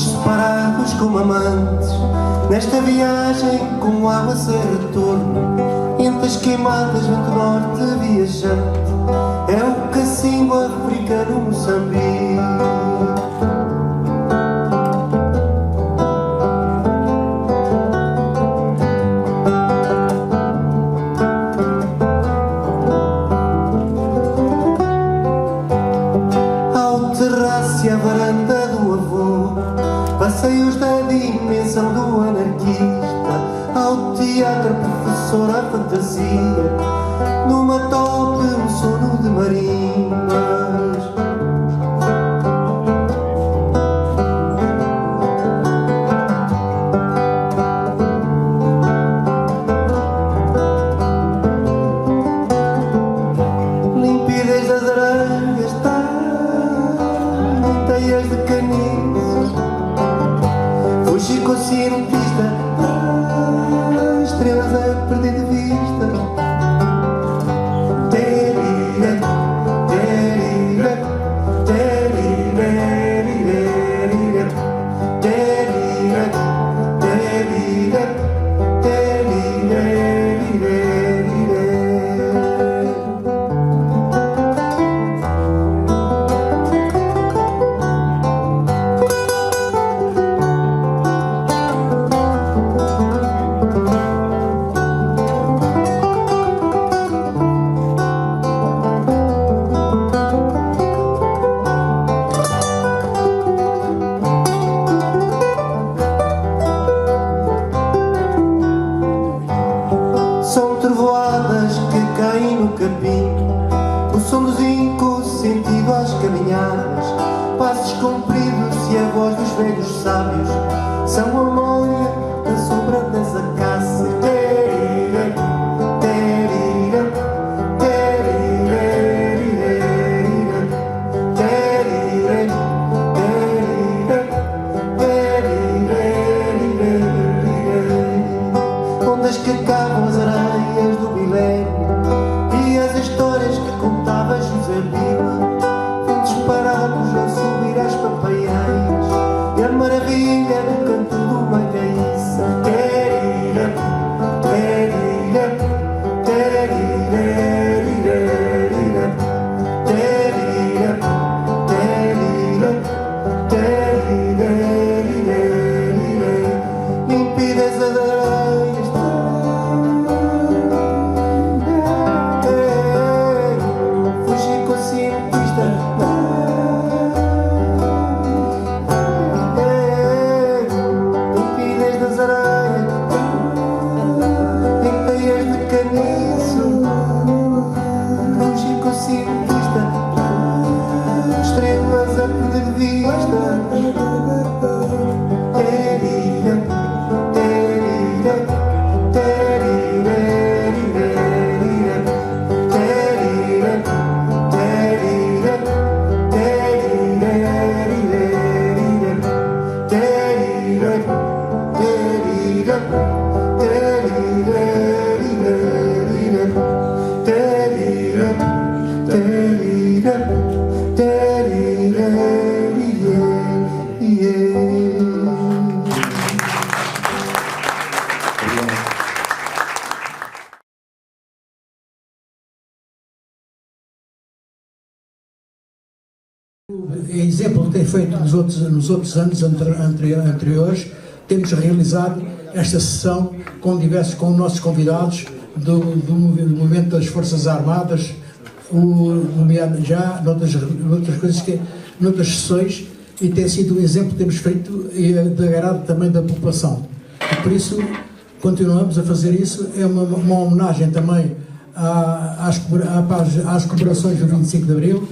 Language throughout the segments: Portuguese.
separados como amantes, nesta viagem como água sem retorno, entre as queimadas vento norte viajante, é o cacimbo africano Moçambique. Ao terraço e à varanda do avô, passeios da dimensão do anarquista, ao teatro professor à fantasia, numa tope um sono de marimbas. Limpidez das areias, teias de caniço, fugir com o cientista, estrelas a perder de vista. Terira, terira, terira, terira, terira, terira, terira. São trovoadas que caem no capim, o som dos incos sentido às caminhadas, passos compridos e a voz dos velhos sábios, são a memória da sombra das acácias. Terira, terira, terira, terira, terira, terira, ondas que cavam as areias do milénio e as histórias que contava José Lima, ventos parados a subir às papaieiras e a maravilha do canto do magaíça. Terira, terira, terira, terira, terira, terira, limpidez das areias, fugir com o cientista, limpidez das areias, em teias de caniço, fugir com o cientista, estrelas a perder de vista. Terira, terira, terira, terira, terira, terira, Exemplo que tem feito nos outros anos anteriores, temos realizado esta sessão com nossos convidados do movimento das Forças Armadas, já noutras coisas, noutras sessões, e tem sido um exemplo que temos feito de agrado também da população. E por isso continuamos a fazer isso. É uma homenagem também às comemorações do 25 de Abril.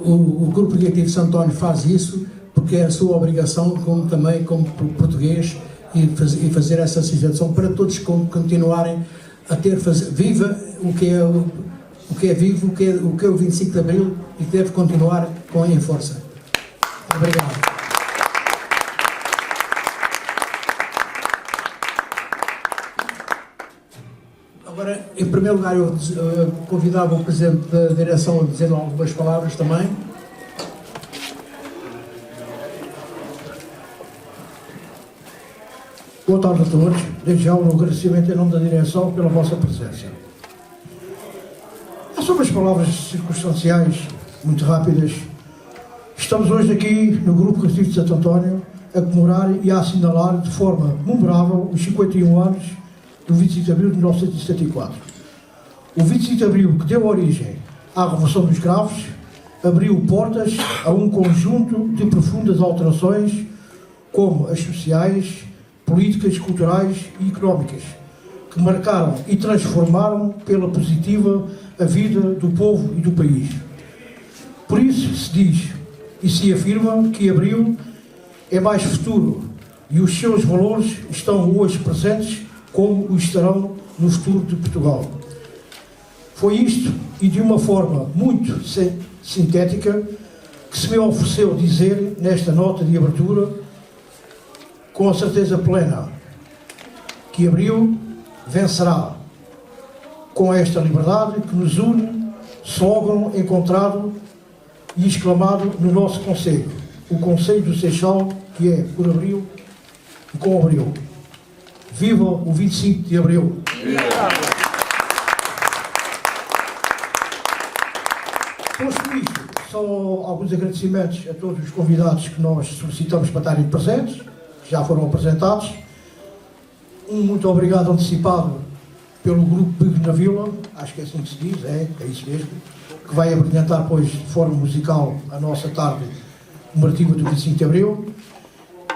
O Grupo Recreativo Santo António faz isso porque é a sua obrigação, também como português, e fazer essa sensibilização para todos continuarem a viva o que é vivo, o que é o 25 de Abril, e que deve continuar em força. Obrigado. Agora, em primeiro lugar, eu convidava o Presidente da Direção a dizer algumas palavras também. Boa tarde a todos. Desde já um agradecimento em nome da direção pela vossa presença. Sobre as palavras circunstanciais, muito rápidas, estamos hoje aqui no Grupo Recreativo de Santo António a comemorar e a assinalar de forma memorável os 51 anos do 25 de Abril de 1974. O 25 de Abril, que deu origem à Revolução dos Cravos, abriu portas a um conjunto de profundas alterações, como as sociais, políticas, culturais e económicas, que marcaram e transformaram pela positiva a vida do povo e do país. Por isso se diz e se afirma que Abril é mais futuro e os seus valores estão hoje presentes como o estarão no futuro de Portugal. Foi isto, e de uma forma muito sintética, que se me ofereceu dizer nesta nota de abertura, com a certeza plena, que Abril vencerá com esta liberdade que nos une, slogan encontrado e exclamado no nosso concelho, o Concelho do Seixal, que é por Abril e com Abril. Viva o 25 de Abril! Posto isto, só alguns agradecimentos a todos os convidados que nós solicitamos para estarem presentes, que já foram apresentados. Um muito obrigado antecipado pelo Grupo Big na Vila, acho que é assim que se diz, é isso mesmo, que vai abrilhantar, pois, de forma musical a nossa tarde comemorativa do 25 de Abril,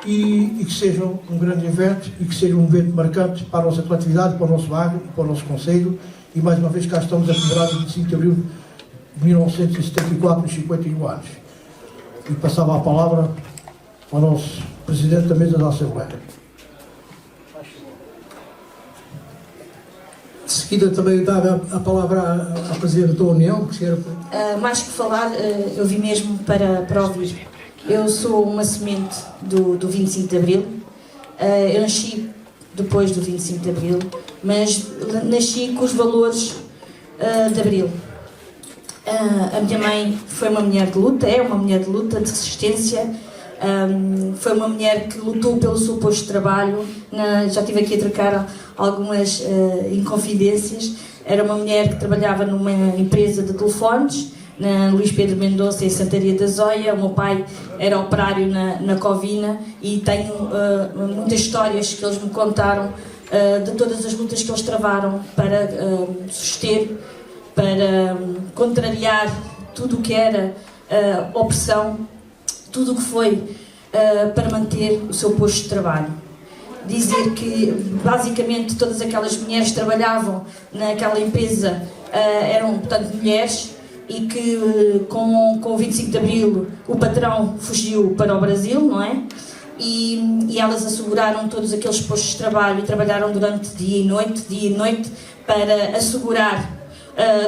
e que seja um grande evento, e que seja um evento marcante para a nossa coletividade, para o nosso bairro e para o nosso concelho, e mais uma vez cá estamos a comemorar o 25 de Abril de 1974, nos 51 anos. E passava a palavra ao nosso Presidente da Mesa da Assembleia. De seguida também dava a palavra à Presidente da União, que era... Mais que falar, eu vim mesmo para ouvir. Eu sou uma semente do 25 de Abril. Eu nasci depois do 25 de Abril, mas nasci com os valores de Abril. A minha mãe foi uma mulher de luta, é uma mulher de luta, de resistência. Foi uma mulher que lutou pelo seu posto de trabalho. Já estive aqui a trocar algumas inconfidências. Era uma mulher que trabalhava numa empresa de telefones, na Luís Pedro Mendonça, em Santaria da Zóia. O meu pai era operário na Covina, e tenho muitas histórias que eles me contaram de todas as lutas que eles travaram para suster, para contrariar tudo o que era opressão, tudo o que foi para manter o seu posto de trabalho. Dizer que basicamente todas aquelas mulheres que trabalhavam naquela empresa eram, portanto, mulheres, e que com o 25 de Abril o patrão fugiu para o Brasil, não é? E elas asseguraram todos aqueles postos de trabalho e trabalharam durante dia e noite, para assegurar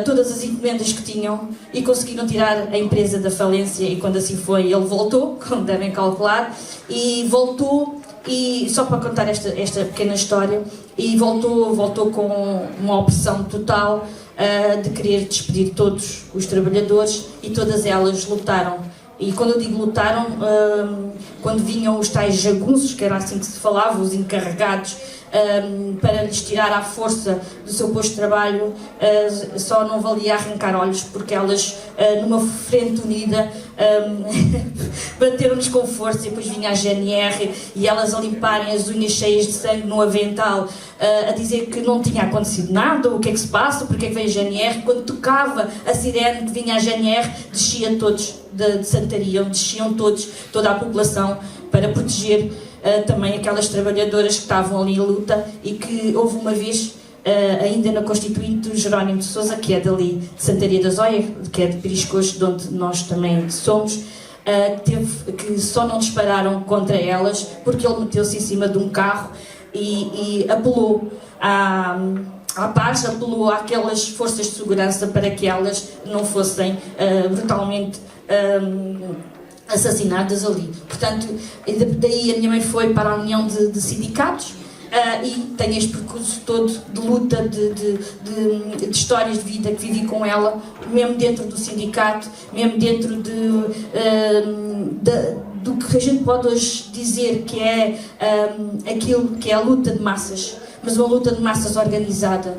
todas as encomendas que tinham, e conseguiram tirar a empresa da falência. E quando assim foi, ele voltou, como devem calcular, e voltou, e só para contar esta pequena história, e voltou com uma opção total de querer despedir todos os trabalhadores, e todas elas lutaram. E quando eu digo lutaram, quando vinham os tais jagunços, que era assim que se falava, os encarregados, para lhes tirar à força do seu posto de trabalho, só não valia arrancar olhos, porque elas, numa frente unida, bateram-nos com força. E depois vinha a GNR, e elas a limparem as unhas cheias de sangue no avental, a dizer que não tinha acontecido nada, o que é que se passa, porque é que veio a GNR. Quando tocava a sirene que vinha a GNR, descia todos de Santaria, onde desciam toda a população, para proteger também aquelas trabalhadoras que estavam ali em luta. E que houve uma vez, ainda na Constituinte, o Jerónimo de Sousa, que é dali de Santaria da Zóia, que é de Piriscocho, de onde nós também somos, que só não dispararam contra elas porque ele meteu-se em cima de um carro e apelou à paz, apelou àquelas forças de segurança para que elas não fossem brutalmente assassinadas ali. Portanto, daí a minha mãe foi para a União de Sindicatos, e tem este percurso todo de luta, de histórias de vida que vivi com ela, mesmo dentro do sindicato, mesmo dentro do que a gente pode hoje dizer que é aquilo que é a luta de massas, mas uma luta de massas organizada,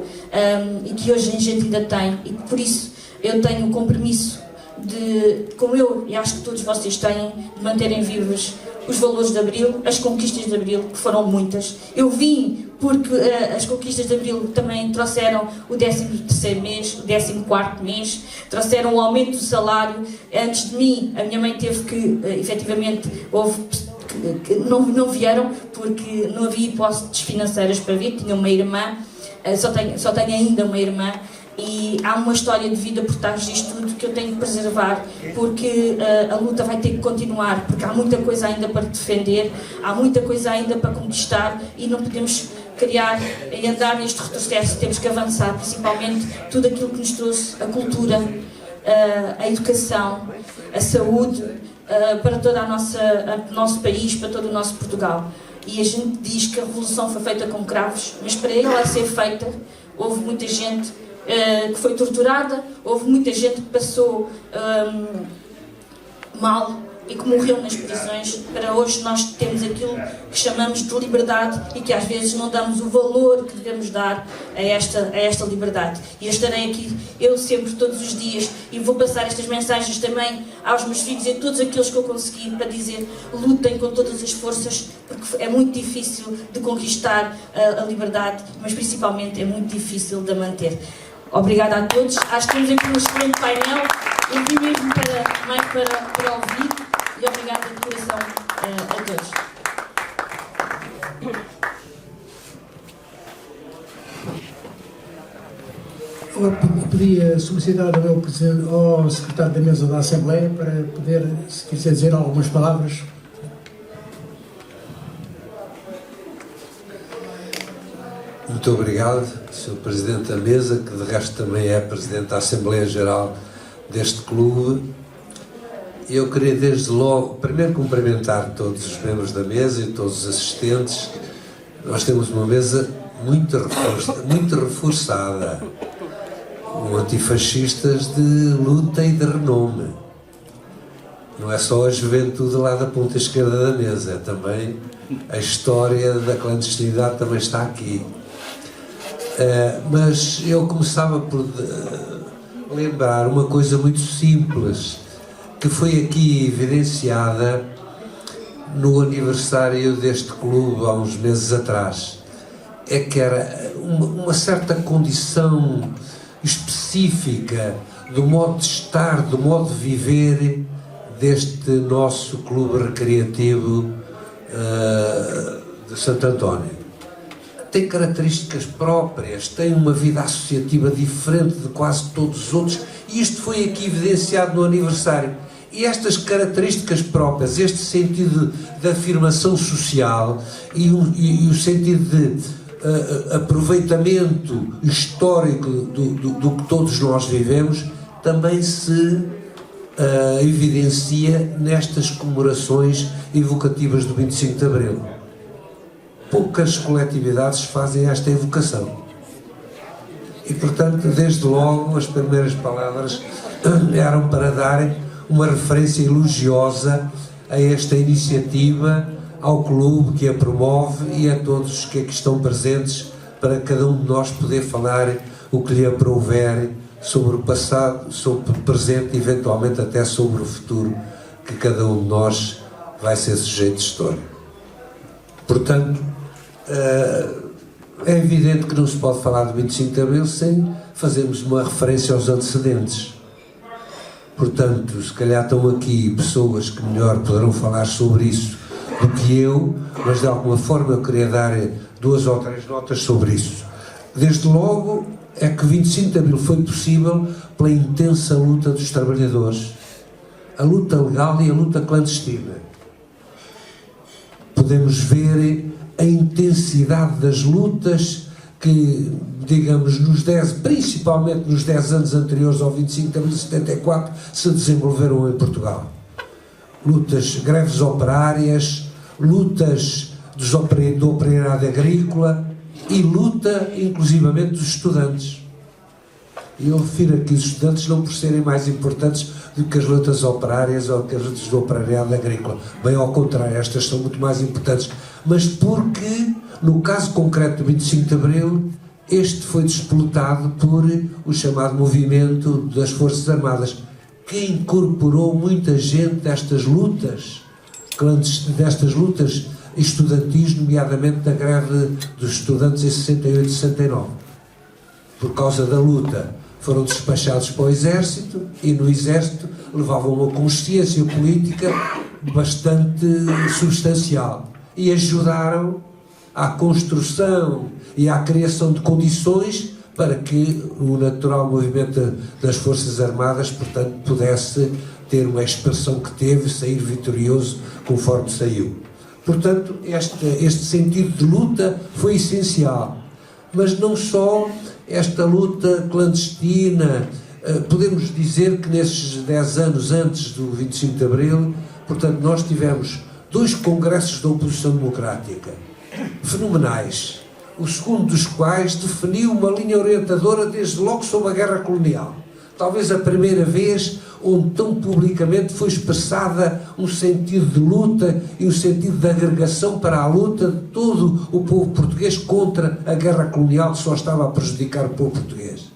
e que hoje a gente ainda tem, e por isso eu tenho o compromisso de, como eu e acho que todos vocês têm, de manterem vivos os valores de Abril, as conquistas de Abril, que foram muitas. Eu vim porque as conquistas de Abril também trouxeram o 13º mês, o 14º mês, trouxeram o aumento do salário. Antes de mim, a minha mãe teve que, efetivamente, que não vieram porque não havia hipóteses financeiras para vir, tinha uma irmã, só tenho ainda uma irmã, e há uma história de vida por trás disto tudo que eu tenho que preservar, porque a luta vai ter que continuar, porque há muita coisa ainda para defender, há muita coisa ainda para conquistar, e não podemos criar e andar neste retrocesso, temos que avançar, principalmente tudo aquilo que nos trouxe a cultura, a educação, a saúde, para todo o nosso país, para todo o nosso Portugal. E a gente diz que a revolução foi feita com cravos, mas para ela ser feita houve muita gente que foi torturada, houve muita gente que passou mal e que morreu nas prisões, para hoje nós temos aquilo que chamamos de liberdade e que às vezes não damos o valor que devemos dar a esta liberdade. E eu estarei aqui, eu sempre, todos os dias, e vou passar estas mensagens também aos meus filhos e a todos aqueles que eu consegui, para dizer: lutem com todas as forças, porque é muito difícil de conquistar a liberdade, mas principalmente é muito difícil de a manter. Obrigada a todos. Acho que temos aqui um excelente painel. Eu vim mesmo para ouvir, e obrigada de coração a todos. Eu podia solicitar ao secretário da mesa da Assembleia para poder, se quiser dizer algumas palavras. Muito obrigado, Sr. Presidente da Mesa, que de resto também é Presidente da Assembleia Geral deste clube. Eu queria desde logo, primeiro, cumprimentar todos os membros da mesa e todos os assistentes. Nós temos uma mesa muito reforçada, antifascistas de luta e de renome. Não é só a juventude lá da ponta esquerda da mesa, é também a história da clandestinidade também está aqui. Mas eu começava por lembrar uma coisa muito simples, que foi aqui evidenciada no aniversário deste clube há uns meses atrás. É que era uma certa condição específica do modo de estar, do modo de viver deste nosso clube recreativo de Santo António. Tem características próprias, tem uma vida associativa diferente de quase todos os outros, e isto foi aqui evidenciado no aniversário. E estas características próprias, este sentido de afirmação social e o sentido de aproveitamento histórico do que todos nós vivemos, também se evidencia nestas comemorações evocativas do 25 de Abril. Poucas coletividades fazem esta evocação. E, portanto, desde logo, as primeiras palavras eram para darem uma referência elogiosa a esta iniciativa, ao clube que a promove e a todos que aqui estão presentes, para cada um de nós poder falar o que lhe aprouver sobre o passado, sobre o presente e, eventualmente, até sobre o futuro, que cada um de nós vai ser sujeito de história. Portanto, é evidente que não se pode falar de 25 de Abril sem fazermos uma referência aos antecedentes. Portanto, se calhar estão aqui pessoas que melhor poderão falar sobre isso do que eu, mas de alguma forma eu queria dar 2 ou 3 notas sobre isso. Desde logo, é que 25 de Abril foi possível pela intensa luta dos trabalhadores, a luta legal e a luta clandestina. Podemos ver a intensidade das lutas que, digamos, principalmente nos 10 anos anteriores ao 25 de Abril de 74, se desenvolveram em Portugal. Lutas, greves operárias, lutas do operariado agrícola e luta, inclusivamente, dos estudantes. E eu refiro aqui os estudantes não por serem mais importantes do que as lutas operárias ou que as lutas do operariado agrícola. Bem ao contrário, estas são muito mais importantes. Mas porque, no caso concreto do 25 de Abril, este foi disputado por o chamado movimento das Forças Armadas, que incorporou muita gente destas lutas estudantis, nomeadamente da greve dos estudantes em 68 e 69. Por causa da luta, foram despachados para o Exército e no Exército levavam uma consciência política bastante substancial e ajudaram à construção e à criação de condições para que o natural movimento das Forças Armadas, portanto, pudesse ter uma expressão que teve, sair vitorioso conforme saiu. Portanto, este sentido de luta foi essencial. Mas não só esta luta clandestina, podemos dizer que nesses 10 anos antes do 25 de Abril, portanto, nós tivemos 2 congressos da oposição democrática, fenomenais, o segundo dos quais definiu uma linha orientadora desde logo sobre a guerra colonial. Talvez a primeira vez onde tão publicamente foi expressada um sentido de luta e um sentido de agregação para a luta de todo o povo português contra a guerra colonial que só estava a prejudicar o povo português.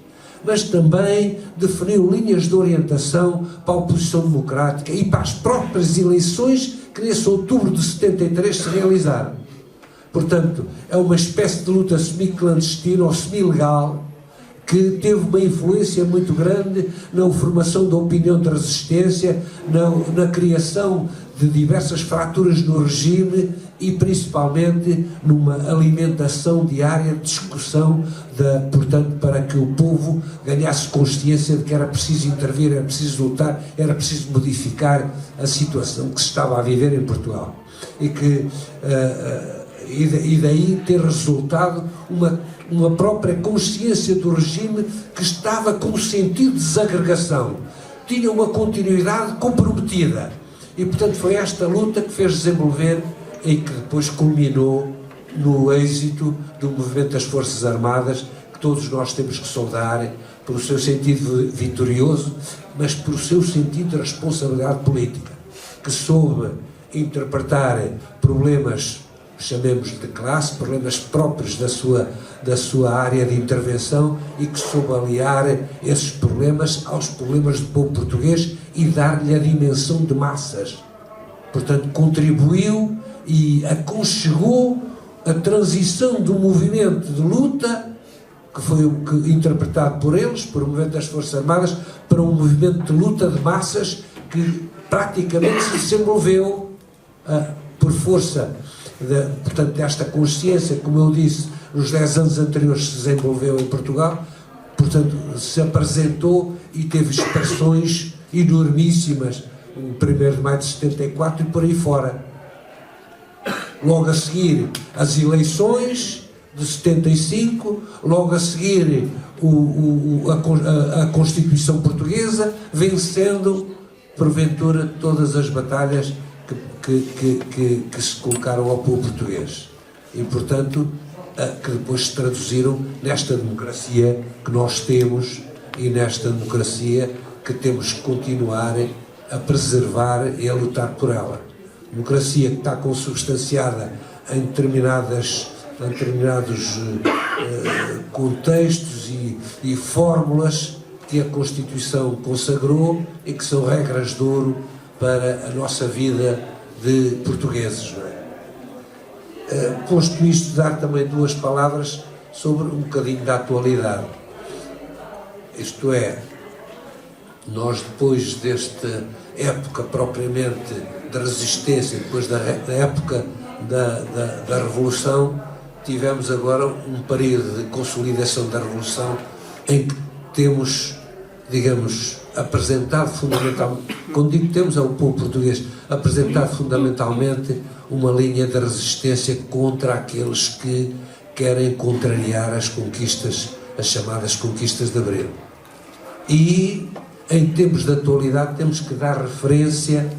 Mas também definiu linhas de orientação para a oposição democrática e para as próprias eleições que nesse outubro de 73 se realizaram. Portanto, é uma espécie de luta semi-clandestina ou semi-legal que teve uma influência muito grande na formação da opinião de resistência, na criação de diversas fraturas no regime e principalmente numa alimentação diária de discussão, portanto, para que o povo ganhasse consciência de que era preciso intervir, era preciso lutar, era preciso modificar a situação que se estava a viver em Portugal. E daí ter resultado uma própria consciência do regime que estava com um sentido de desagregação, tinha uma continuidade comprometida e portanto foi esta luta que fez desenvolver e que depois culminou no êxito do movimento das Forças Armadas, que todos nós temos que saudar pelo seu sentido vitorioso, mas pelo seu sentido de responsabilidade política, que soube interpretar problemas, chamemos de classe, problemas próprios da sua área de intervenção e que soube aliar esses problemas aos problemas do povo português e dar-lhe a dimensão de massas. Portanto, contribuiu e aconchegou a transição do movimento de luta, que foi interpretado por eles, por o movimento das Forças Armadas, para um movimento de luta de massas que praticamente se desenvolveu por força portanto, esta consciência, como eu disse, nos 10 anos anteriores se desenvolveu em Portugal, portanto, se apresentou e teve expressões enormíssimas, o 1º de maio de 74 e por aí fora. Logo a seguir, as eleições de 75, logo a seguir a Constituição Portuguesa, vencendo, porventura, todas as batalhas que se colocaram ao povo português e, portanto, que depois se traduziram nesta democracia que nós temos e nesta democracia que temos que continuar a preservar e a lutar por ela. Democracia que está consubstanciada em determinados contextos e fórmulas que a Constituição consagrou e que são regras de ouro para a nossa vida de portugueses, não é? Posto isto, dar também 2 palavras sobre um bocadinho da atualidade. Isto é, nós depois desta época propriamente da resistência, depois da época da Revolução, tivemos agora um período de consolidação da Revolução em que temos, digamos, apresentado fundamentalmente, quando digo temos, é o povo português, apresentado fundamentalmente uma linha de resistência contra aqueles que querem contrariar as conquistas, as chamadas conquistas de Abril. E, em tempos de atualidade, temos que dar referência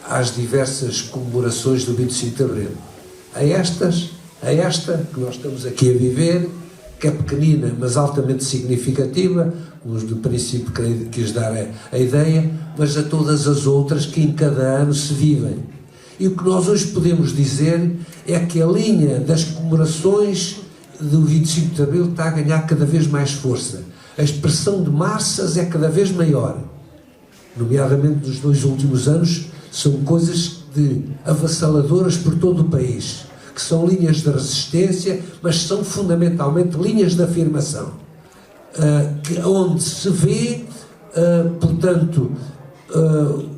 às diversas comemorações do 25 de Abril. A esta que nós estamos aqui a viver, que é pequenina, mas altamente significativa, os do princípio quis dar a ideia, mas a todas as outras que em cada ano se vivem. E o que nós hoje podemos dizer é que a linha das comemorações do 25 de Abril está a ganhar cada vez mais força. A expressão de massas é cada vez maior. Nomeadamente nos 2 últimos anos, são coisas avassaladoras por todo o país, que são linhas de resistência, mas são fundamentalmente linhas de afirmação, onde se vê, portanto,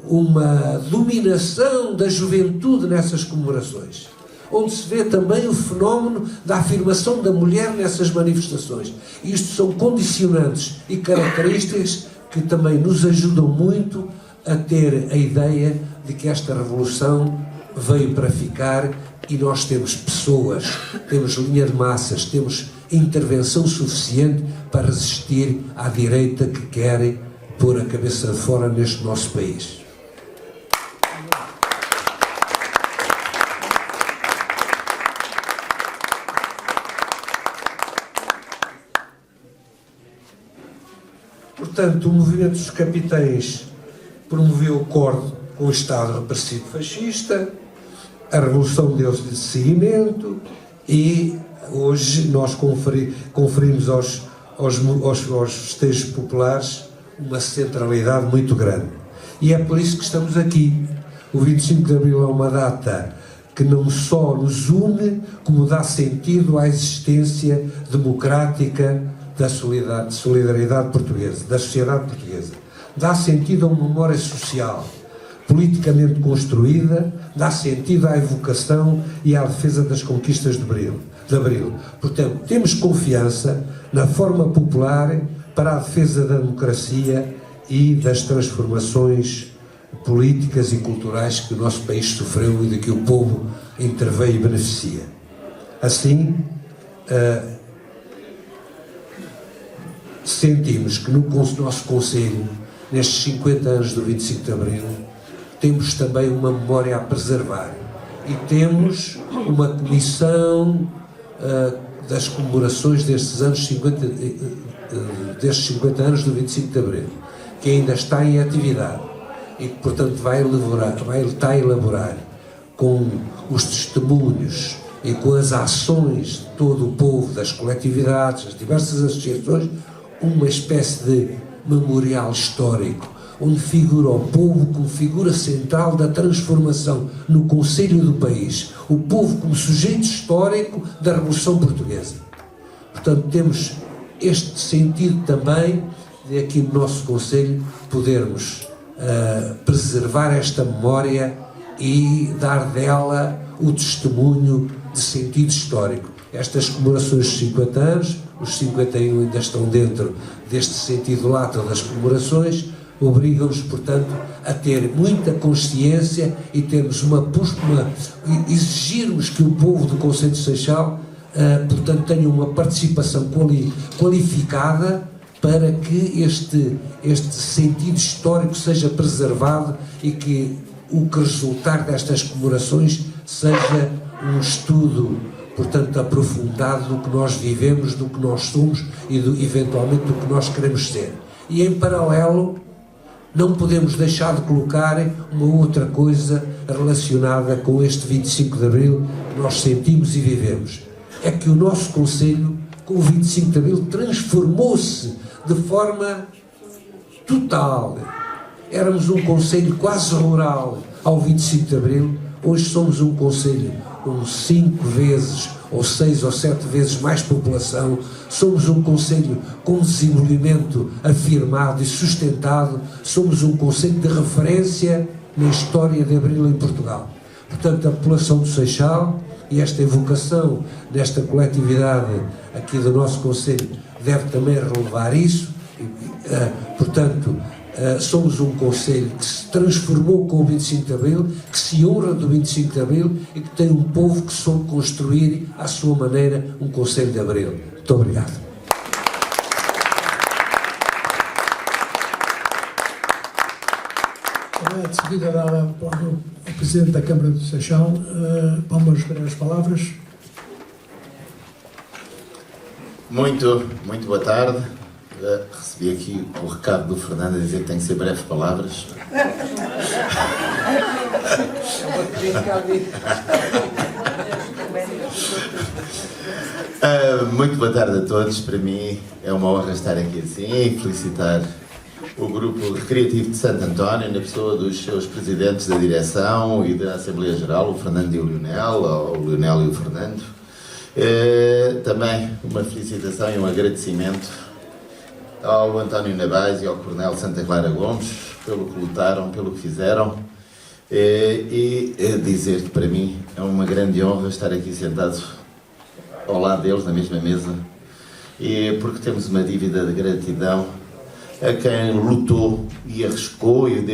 uma dominação da juventude nessas comemorações, onde se vê também o fenómeno da afirmação da mulher nessas manifestações. Isto são condicionantes e características que também nos ajudam muito a ter a ideia de que esta revolução veio para ficar e nós temos pessoas, temos linha de massas, temos intervenção suficiente para resistir à direita que quer pôr a cabeça de fora neste nosso país. Portanto, o movimento dos capitães promoveu o acordo com o Estado repressivo fascista, a revolução deu-se de seguimento e hoje nós conferimos aos festejos populares uma centralidade muito grande. E é por isso que estamos aqui. O 25 de Abril é uma data que não só nos une, como dá sentido à existência democrática da solidariedade portuguesa, da sociedade portuguesa. Dá sentido a uma memória social, politicamente construída, dá sentido à evocação e à defesa das conquistas de Abril. Portanto, temos confiança na forma popular para a defesa da democracia e das transformações políticas e culturais que o nosso país sofreu e de que o povo interveio e beneficia. Assim, sentimos que no nosso Conselho, nestes 50 anos do 25 de Abril, temos também uma memória a preservar e temos uma comissão das comemorações destes 50 anos do 25 de Abril, que ainda está em atividade e que, portanto, vai estar a elaborar com os testemunhos e com as ações de todo o povo, das coletividades, das diversas associações, uma espécie de memorial histórico, onde figura o povo como figura central da transformação no conselho do país, o povo como sujeito histórico da Revolução Portuguesa. Portanto, temos este sentido também de aqui no nosso conselho podermos preservar esta memória e dar dela o testemunho de sentido histórico. Estas comemorações dos 50 anos, os 51 ainda estão dentro deste sentido lato das comemorações, obrigam-nos, portanto, a ter muita consciência e termos exigirmos que o povo do Conselho de Seixal, portanto, tenha uma participação qualificada para que este sentido histórico seja preservado e que o que resultar destas comemorações seja um estudo, portanto, aprofundado do que nós vivemos, do que nós somos e, eventualmente, do que nós queremos ser. E, em paralelo, não podemos deixar de colocar uma outra coisa relacionada com este 25 de Abril que nós sentimos e vivemos. É que o nosso Conselho, com o 25 de Abril, transformou-se de forma total. Éramos um Conselho quase rural ao 25 de Abril, hoje somos um Conselho com 5 vezes, ou 6 ou 7 vezes mais população, somos um Conselho com desenvolvimento afirmado e sustentado, somos um Conselho de referência na história de Abril em Portugal. Portanto, a população do Seixal e esta evocação desta coletividade aqui do nosso Conselho deve também relevar isso. Portanto, somos um Conselho que se transformou com o 25 de Abril, que se honra do 25 de Abril e que tem um povo que soube construir à sua maneira um Conselho de Abril. Muito obrigado. Agora, de seguida, dá ao Presidente da Câmara do Seixal para umas breves palavras. Muito boa tarde. Recebi aqui o recado do Fernando a dizer que tem que ser breves palavras. Muito boa tarde a todos. Para mim é uma honra estar aqui assim e felicitar o Grupo Recreativo de Santo António, na pessoa dos seus presidentes da direção e da Assembleia Geral, o Fernando e o Leonel e o Fernando. Também uma felicitação e um agradecimento ao António Nabais e ao Coronel Santa Clara Gomes pelo que lutaram, pelo que fizeram, e dizer que para mim é uma grande honra estar aqui sentado ao lado deles, na mesma mesa, e porque temos uma dívida de gratidão a quem lutou e arriscou e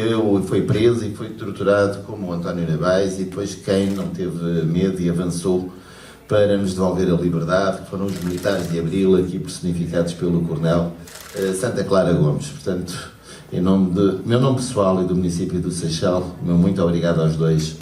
foi preso e foi torturado como o António Nabais, e depois quem não teve medo e avançou para nos devolver a liberdade, que foram os militares de Abril, aqui personificados pelo Coronel Santa Clara Gomes. Portanto, em nome de meu nome pessoal e do município do Seixal, meu muito obrigado aos dois.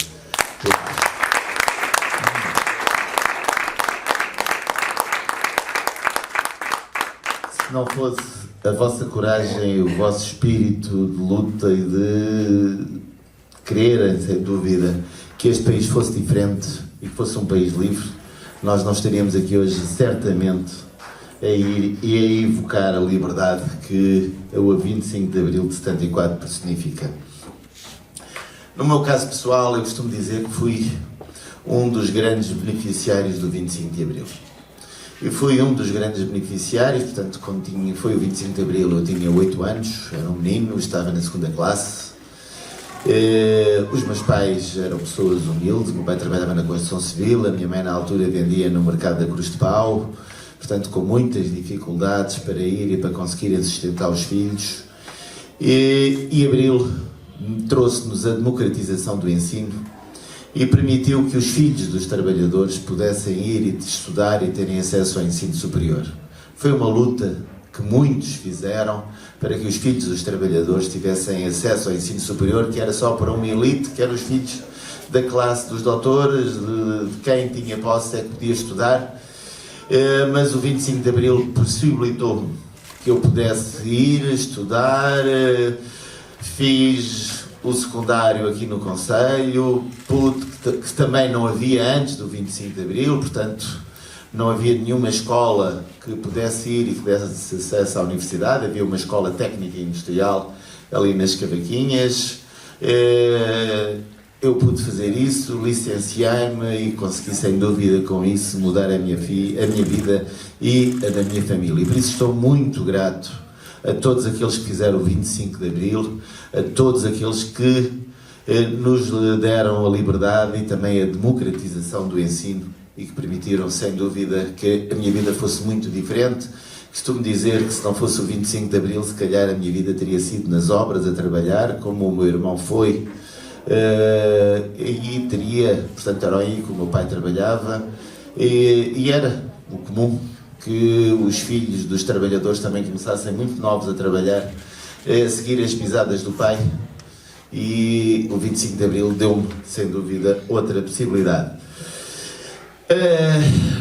Se não fosse a vossa coragem e o vosso espírito de luta e de quererem, sem dúvida, que este país fosse diferente e que fosse um país livre, nós não estaríamos aqui hoje, certamente, a ir e a evocar a liberdade que o 25 de Abril de 74 personifica. No meu caso pessoal, eu costumo dizer que fui um dos grandes beneficiários do 25 de Abril. Eu fui um dos grandes beneficiários, portanto, quando foi o 25 de Abril, eu tinha 8 anos, era um menino, estava na 2ª classe. Os meus pais eram pessoas humildes, o meu pai trabalhava na construção civil, a minha mãe na altura vendia no mercado da Cruz de Pau, portanto com muitas dificuldades para ir e para conseguirem sustentar os filhos. E Abril trouxe-nos a democratização do ensino e permitiu que os filhos dos trabalhadores pudessem ir e estudar e terem acesso ao ensino superior. Foi uma luta que muitos fizeram para que os filhos dos trabalhadores tivessem acesso ao ensino superior, que era só para uma elite, que eram os filhos da classe dos doutores, de quem tinha posse é que podia estudar. Mas o 25 de Abril possibilitou que eu pudesse ir estudar, fiz o secundário aqui no concelho, que também não havia antes do 25 de Abril, portanto não havia nenhuma escola que pudesse ir e que desse acesso à universidade. Havia uma escola técnica e industrial ali nas Cavaquinhas. Eu pude fazer isso, licenciei-me e consegui, sem dúvida, com isso, mudar a minha vida e a da minha família. E por isso estou muito grato a todos aqueles que fizeram o 25 de Abril, a todos aqueles que nos deram a liberdade e também a democratização do ensino, e que permitiram, sem dúvida, que a minha vida fosse muito diferente. Costumo dizer que se não fosse o 25 de Abril, se calhar a minha vida teria sido nas obras a trabalhar, como o meu irmão foi, e teria, portanto, era aí que o meu pai trabalhava, e era o comum que os filhos dos trabalhadores também começassem muito novos a trabalhar, a seguir as pisadas do pai, e o 25 de Abril deu-me, sem dúvida, outra possibilidade.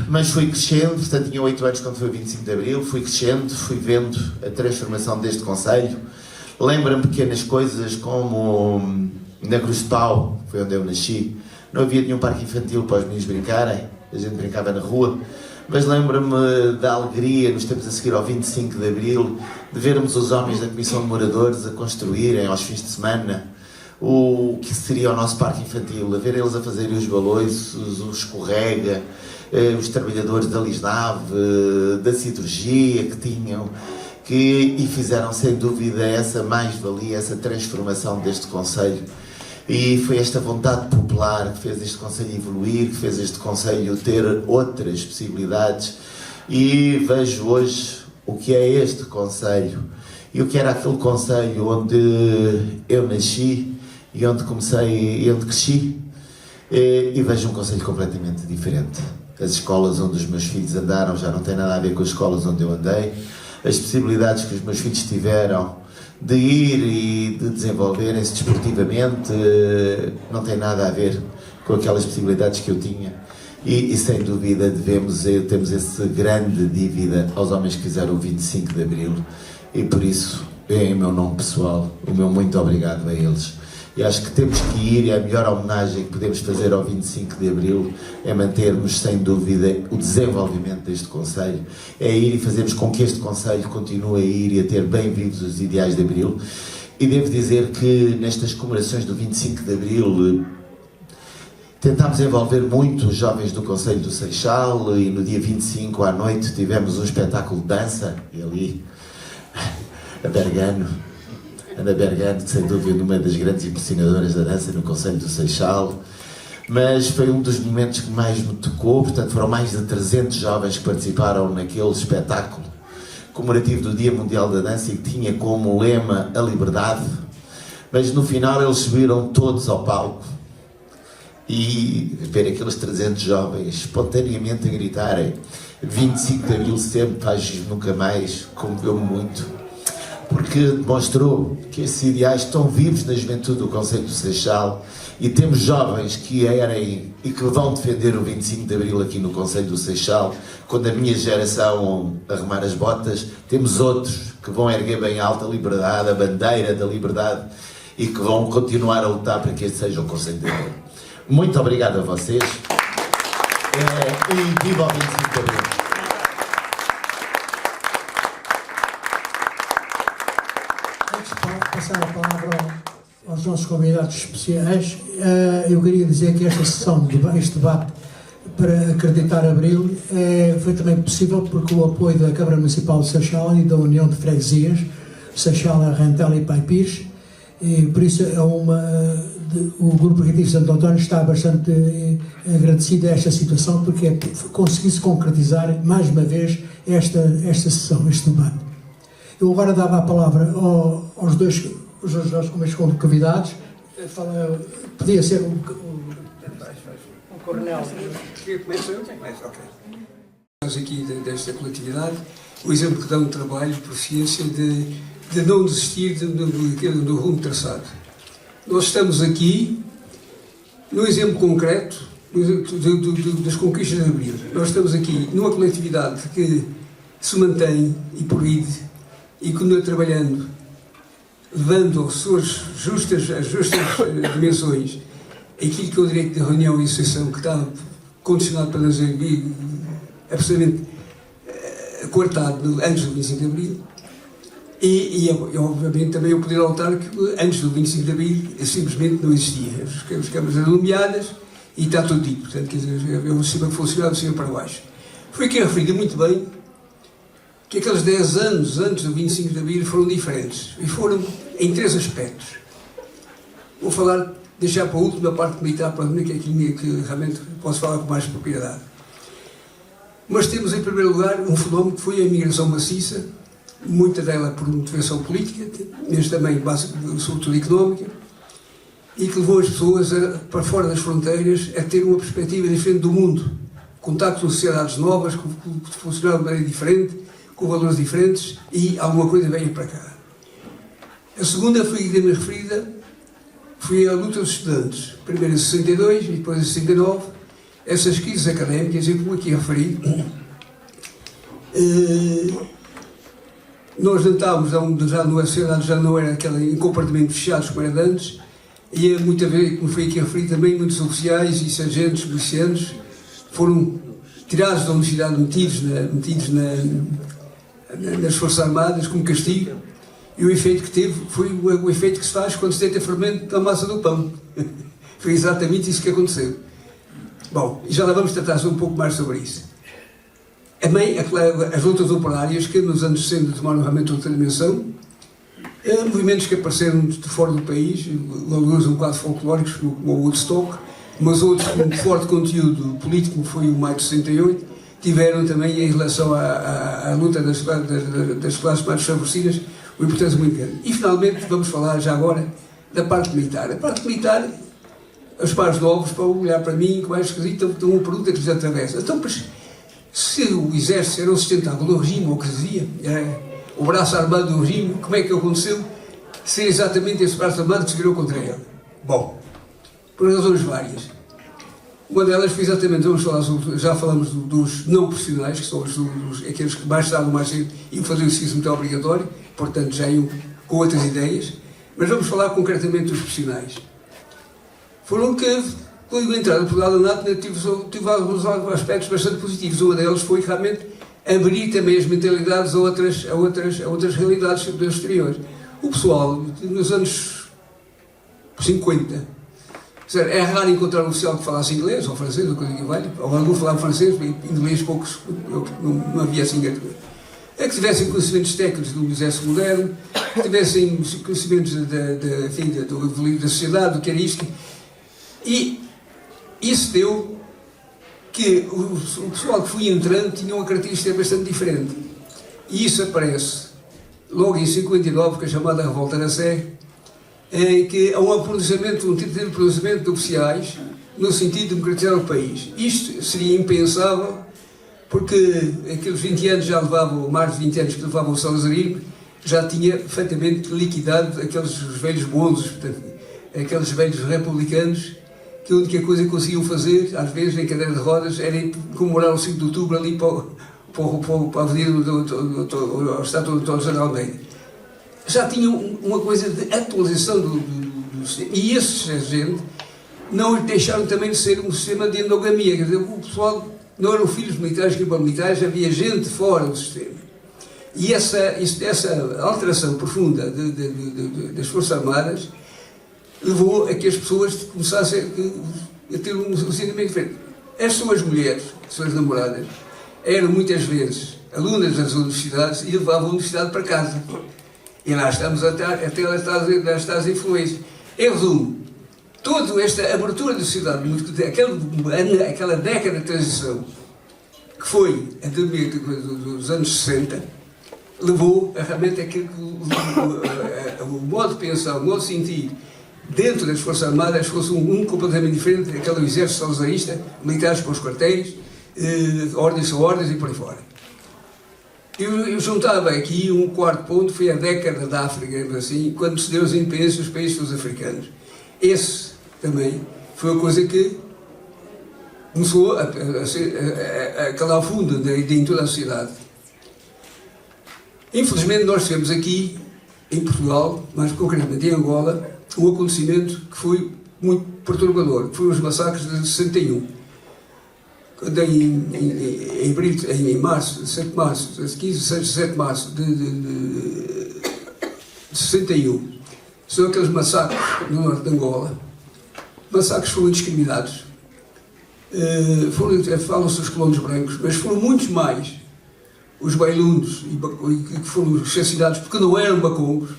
Mas fui crescendo, portanto tinha 8 anos quando foi o 25 de Abril, fui crescendo, fui vendo a transformação deste concelho. Lembro-me pequenas coisas como na Cruz de Pau, foi onde eu nasci, não havia nenhum parque infantil para os meninos brincarem, a gente brincava na rua, mas lembro-me da alegria nos tempos a seguir ao 25 de Abril, de vermos os homens da Comissão de Moradores a construírem aos fins de semana o que seria o nosso parque infantil, a ver eles a fazerem os baloiços, o escorrega, os trabalhadores da Lisnave, da siderurgia que tinham, e fizeram sem dúvida essa mais-valia, essa transformação deste concelho. E foi esta vontade popular que fez este concelho evoluir, que fez este concelho ter outras possibilidades, e vejo hoje o que é este concelho e o que era aquele concelho onde eu nasci e onde comecei e onde cresci, e vejo um concelho completamente diferente. As escolas onde os meus filhos andaram já não têm nada a ver com as escolas onde eu andei, as possibilidades que os meus filhos tiveram de ir e de desenvolverem-se desportivamente não tem nada a ver com aquelas possibilidades que eu tinha. E sem dúvida temos essa grande dívida aos homens que fizeram o 25 de Abril, e por isso, em meu nome pessoal, o meu muito obrigado a eles. E acho que temos que ir, e a melhor homenagem que podemos fazer ao 25 de Abril é mantermos, sem dúvida, o desenvolvimento deste Conselho, é ir e fazermos com que este Conselho continue a ir e a ter bem vivos os ideais de Abril. E devo dizer que nestas comemorações do 25 de Abril tentámos envolver muito os jovens do Conselho do Seixal, e no dia 25 à noite tivemos um espetáculo de dança, e ali Ana Bergano, sem dúvida uma das grandes impressionadoras da dança no Conselho do Seixal, mas foi um dos momentos que mais me tocou. Portanto, foram mais de 300 jovens que participaram naquele espetáculo comemorativo do Dia Mundial da Dança, e que tinha como lema a liberdade, mas no final eles subiram todos ao palco, e ver aqueles 300 jovens espontaneamente a gritarem 25 de Abril sempre, faz nunca mais, comoveu-me muito, porque demonstrou que esses ideais estão vivos na juventude do Conselho do Seixal, e temos jovens que erem e que vão defender o 25 de Abril aqui no Conselho do Seixal. Quando a minha geração arrumar as botas, temos outros que vão erguer bem alta a liberdade, a bandeira da liberdade, e que vão continuar a lutar para que este seja o Conselho de Abril. Muito obrigado a vocês, e viva o 25 de Abril. Antes de passar a palavra aos nossos convidados especiais, eu queria dizer que esta sessão, este debate para acreditar Abril, foi também possível porque o apoio da Câmara Municipal de Seixal e da União de Freguesias, Seixal, Arrantela e Pai Pires, e por isso o Grupo Recreativo Santo António está bastante agradecido a esta situação, porque conseguiu-se concretizar mais uma vez esta sessão, este debate. Eu agora dava a palavra aos dois convidados. Podia ser um coronel. Nós aqui desta coletividade, o exemplo que dá um trabalho, proficiência de não desistir do rumo traçado. Nós estamos aqui no exemplo concreto das conquistas de Abril. Nós estamos aqui numa coletividade que se mantém e progride e continua trabalhando, levando às suas justas dimensões aquilo que é o direito de reunião e associação, que está condicionado pela lei, absolutamente coartado antes do 25 de Abril. E obviamente também o poder autárquico antes do 25 de Abril simplesmente não existia. As câmaras eram nomeadas e está tudo dito. Portanto, quer dizer, é um sistema que funcionava de cima para baixo. Foi aqui referido muito bem que aqueles 10 anos antes do 25 de Abril foram diferentes, e foram em 3 aspectos. Vou deixar para a última parte militar, para mim, que é aquilo que realmente posso falar com mais propriedade. Mas temos, em primeiro lugar, um fenómeno que foi a imigração maciça, muita dela por motivação política, mas também, sobretudo, económica, e que levou as pessoas para fora das fronteiras a ter uma perspectiva diferente do mundo, contacto com sociedades novas, que funcionavam de maneira diferente, com valores diferentes, e alguma coisa veio para cá. A segunda foi a referida, foi a luta dos estudantes, primeiro em 62 e depois em 69, essas crises académicas, e como aqui referi, nós notávamos, já a sociedade já não era aquele em compartimentos fechados como era antes, e muita vez, como foi aqui referido também, muitos oficiais e sargentos, milicianos, foram tirados da universidade, metidos nas Forças Armadas como castigo, e o efeito que teve foi o efeito que se faz quando se deita fermento na massa do pão. Foi exatamente isso que aconteceu. Bom, já lá vamos tratar um pouco mais sobre isso. Também as lutas operárias, que nos anos 60 tomaram realmente outra dimensão, movimentos que apareceram de fora do país, alguns um bocado folclóricos, como o Woodstock, mas outros com um forte conteúdo político, como foi o Maio de 68, tiveram também, em relação à luta das classes mais desfavorecidas, uma importância muito grande. E, finalmente, vamos falar já agora da parte militar. A parte militar, os pares novos, para olhar para mim, com mais esquisito, estão uma pergunta que lhes atravessa. Então, se o exército era o sustentável do regime, ou o que se dizia, o braço armado do regime, como é que aconteceu ser exatamente esse braço armado que se virou contra ele? Bom, por razões várias. Uma delas foi exatamente, vamos falar sobre, já falamos dos não profissionais, que são aqueles que mais tarde ou mais cedo iam fazer o exercício militar obrigatório, portanto já iam com outras ideias, mas vamos falar concretamente dos profissionais. Foram que, quando entraram por lá da NATO, tive alguns aspectos bastante positivos. Uma delas foi realmente abrir também as mentalidades a outras realidades do exterior. O pessoal, nos anos 50, é raro encontrar um oficial que falasse inglês ou francês, ou coisa que vale, ou algum falava francês, inglês poucos, não havia assim grande coisa. É que tivessem conhecimentos técnicos do exército moderno, que tivessem conhecimentos da sociedade, do que era isto. E isso deu que o pessoal que foi entrando tinha uma característica bastante diferente. E isso aparece logo em 59, que é chamada Revolta da Sé, em que há um tipo de pronunciamento de oficiais no sentido de democratizar o país. Isto seria impensável, porque aqueles 20 anos já levavam, mais de 20 anos que levavam o salazarismo, já tinha perfeitamente liquidado aqueles velhos bonzos, portanto, aqueles velhos republicanos, que a única coisa que conseguiam fazer, às vezes em cadeira de rodas, era comemorar o 5 de outubro ali para a avenida ao estátua do Dr. José de Almeida. Já tinham uma coisa de atualização do sistema. E essa gente não deixaram também de ser um sistema de endogamia. Quer dizer, o pessoal não eram filhos militares que iam militares, havia gente fora do sistema. E essa alteração profunda das Forças Armadas levou a que as pessoas começassem a ter um sentimento diferente. As suas mulheres, as suas namoradas, eram muitas vezes alunas das universidades e levavam a universidade para casa. E lá estamos até as influências. Em resumo, toda esta abertura da sociedade, aquela década de transição, que foi dos anos 60, levou a realmente o modo de pensar, o modo de sentir dentro das Forças Armadas fosse um completamente diferente daquele exército salazarista, militares para os quartéis, ordens são ordens e por aí fora. Eu juntava aqui um quarto ponto, foi a década da África, assim, quando se deu as independências dos países sul-africanos. Esse também foi uma coisa que começou a calar fundo em toda a sociedade. Infelizmente nós tivemos aqui, em Portugal, mais concretamente em Angola, um acontecimento que foi muito perturbador, que foi os massacres de 61. Quando em março, 7 de março, 15, 6, 7 de março de 61, são aqueles massacres no norte de Angola. Massacres foram indiscriminados. Falam-se dos colonos brancos, mas foram muitos mais os bailundos que foram assassinados porque não eram bacongos.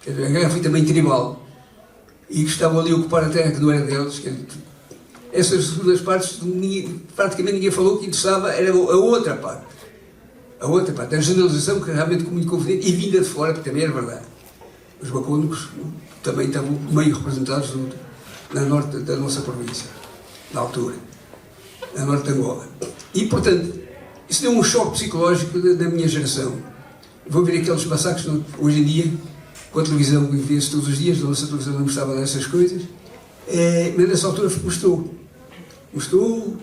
A guerra foi também tribal e que estavam ali a ocupar a terra que não era deles. Essas segundas partes, praticamente ninguém falou que interessava, era a outra parte. A outra parte, a generalização que realmente muito conveniente e vinda de fora, porque também era verdade. Os bacônicos também estavam meio representados na norte da nossa província, na altura, na norte de Angola. E, portanto, isso deu um choque psicológico da minha geração. Vou ver aqueles massacres hoje em dia, com a televisão, vê-se todos os dias, a nossa televisão não mostrava dessas coisas, mas nessa altura mostrou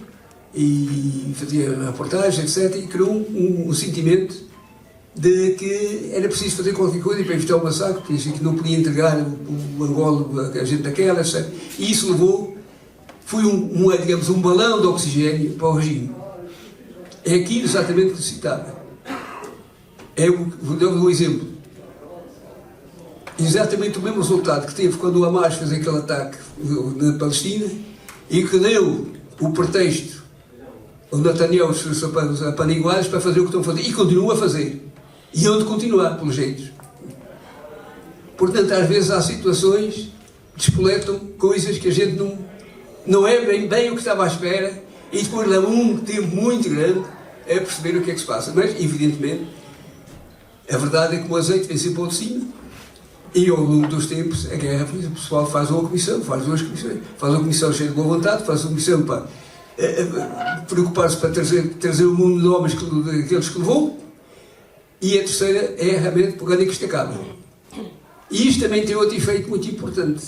e fazia reportagem, etc. E criou um sentimento de que era preciso fazer qualquer coisa para evitar o massacre, que não podia entregar o Angola, a gente daquela, etc. E isso levou, foi digamos, um balão de oxigênio para o regime. É aquilo exatamente que se citava. Vou dar um exemplo. Exatamente o mesmo resultado que teve quando o Hamas fez aquele ataque na Palestina e que deu o pretexto ao Netanyahu e os apaniguados para fazer o que estão a fazer e continuam a fazer. E onde continuar, pelos jeitos. Portanto, às vezes há situações que despoletam coisas que a gente não é bem o que estava à espera e depois leva um tempo muito grande a perceber o que é que se passa. Mas, evidentemente, a verdade é que o azeite vem sempre ao de cima e ao longo dos tempos a guerra, o pessoal faz uma comissão, faz duas comissões, faz uma comissão cheia de boa vontade, faz uma comissão para preocupar-se para trazer o mundo de homens aqueles que levou, e a terceira é realmente por onde é que isto acaba. E isto também tem outro efeito muito importante.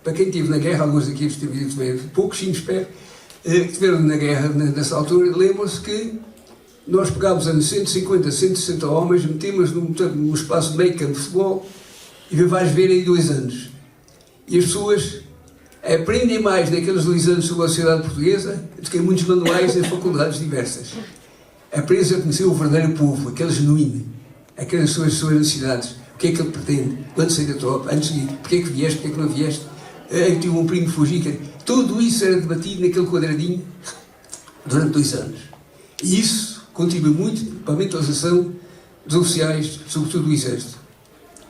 Para quem esteve na guerra, alguns daqui esteve poucos sim, espero, que estiveram na guerra nessa altura, lembram-se que nós pegámos a 150, 160 homens, metimos num espaço de meio campo de futebol e vais ver aí 2 anos. E as pessoas aprendem mais naqueles 2 anos sobre a sociedade portuguesa do que em muitos manuais em faculdades diversas. Aprendem a conhecer o verdadeiro povo, aquele genuíno, aquelas suas necessidades, o que é que ele pretende, quando sair da tropa, antes de ir, porque é que vieste, porque é que não vieste, eu tive um primo que fugi, tudo isso era debatido naquele quadradinho durante 2 anos. E isso contribui muito para a mentalização dos oficiais, sobretudo do Exército.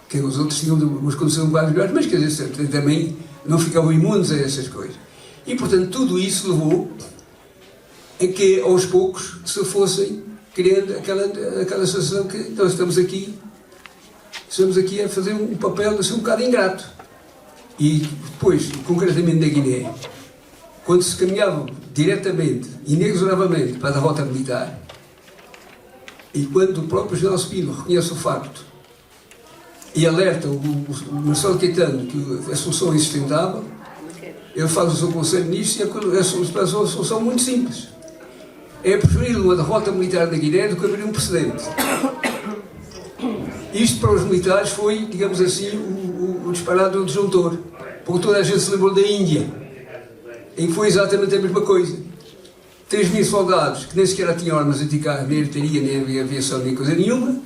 Que os outros tinham umas condições mais melhores, mas quer dizer, também não ficavam imunes a essas coisas. E, portanto, tudo isso levou a que, aos poucos, se fossem criando aquela sensação que nós estamos aqui a fazer um papel assim, um bocado ingrato. E depois, concretamente na Guiné, quando se caminhava diretamente, inexoravelmente, para a derrota militar, e quando o próprio general Spino reconhece o facto e alerta o Marcelo Caetano que a solução é insustentável, ele faz o seu Conselho de Ministros e a solução é muito simples. É preferível uma derrota militar na Guiné do que abrir um precedente. Isto para os militares foi, digamos assim, o disparado do disjuntor, porque toda a gente se lembrou da Índia, em que foi exatamente a mesma coisa. 3.000 soldados, que nem sequer tinham armas anticarro, nem artilharia, nem aviação, nem coisa nenhuma,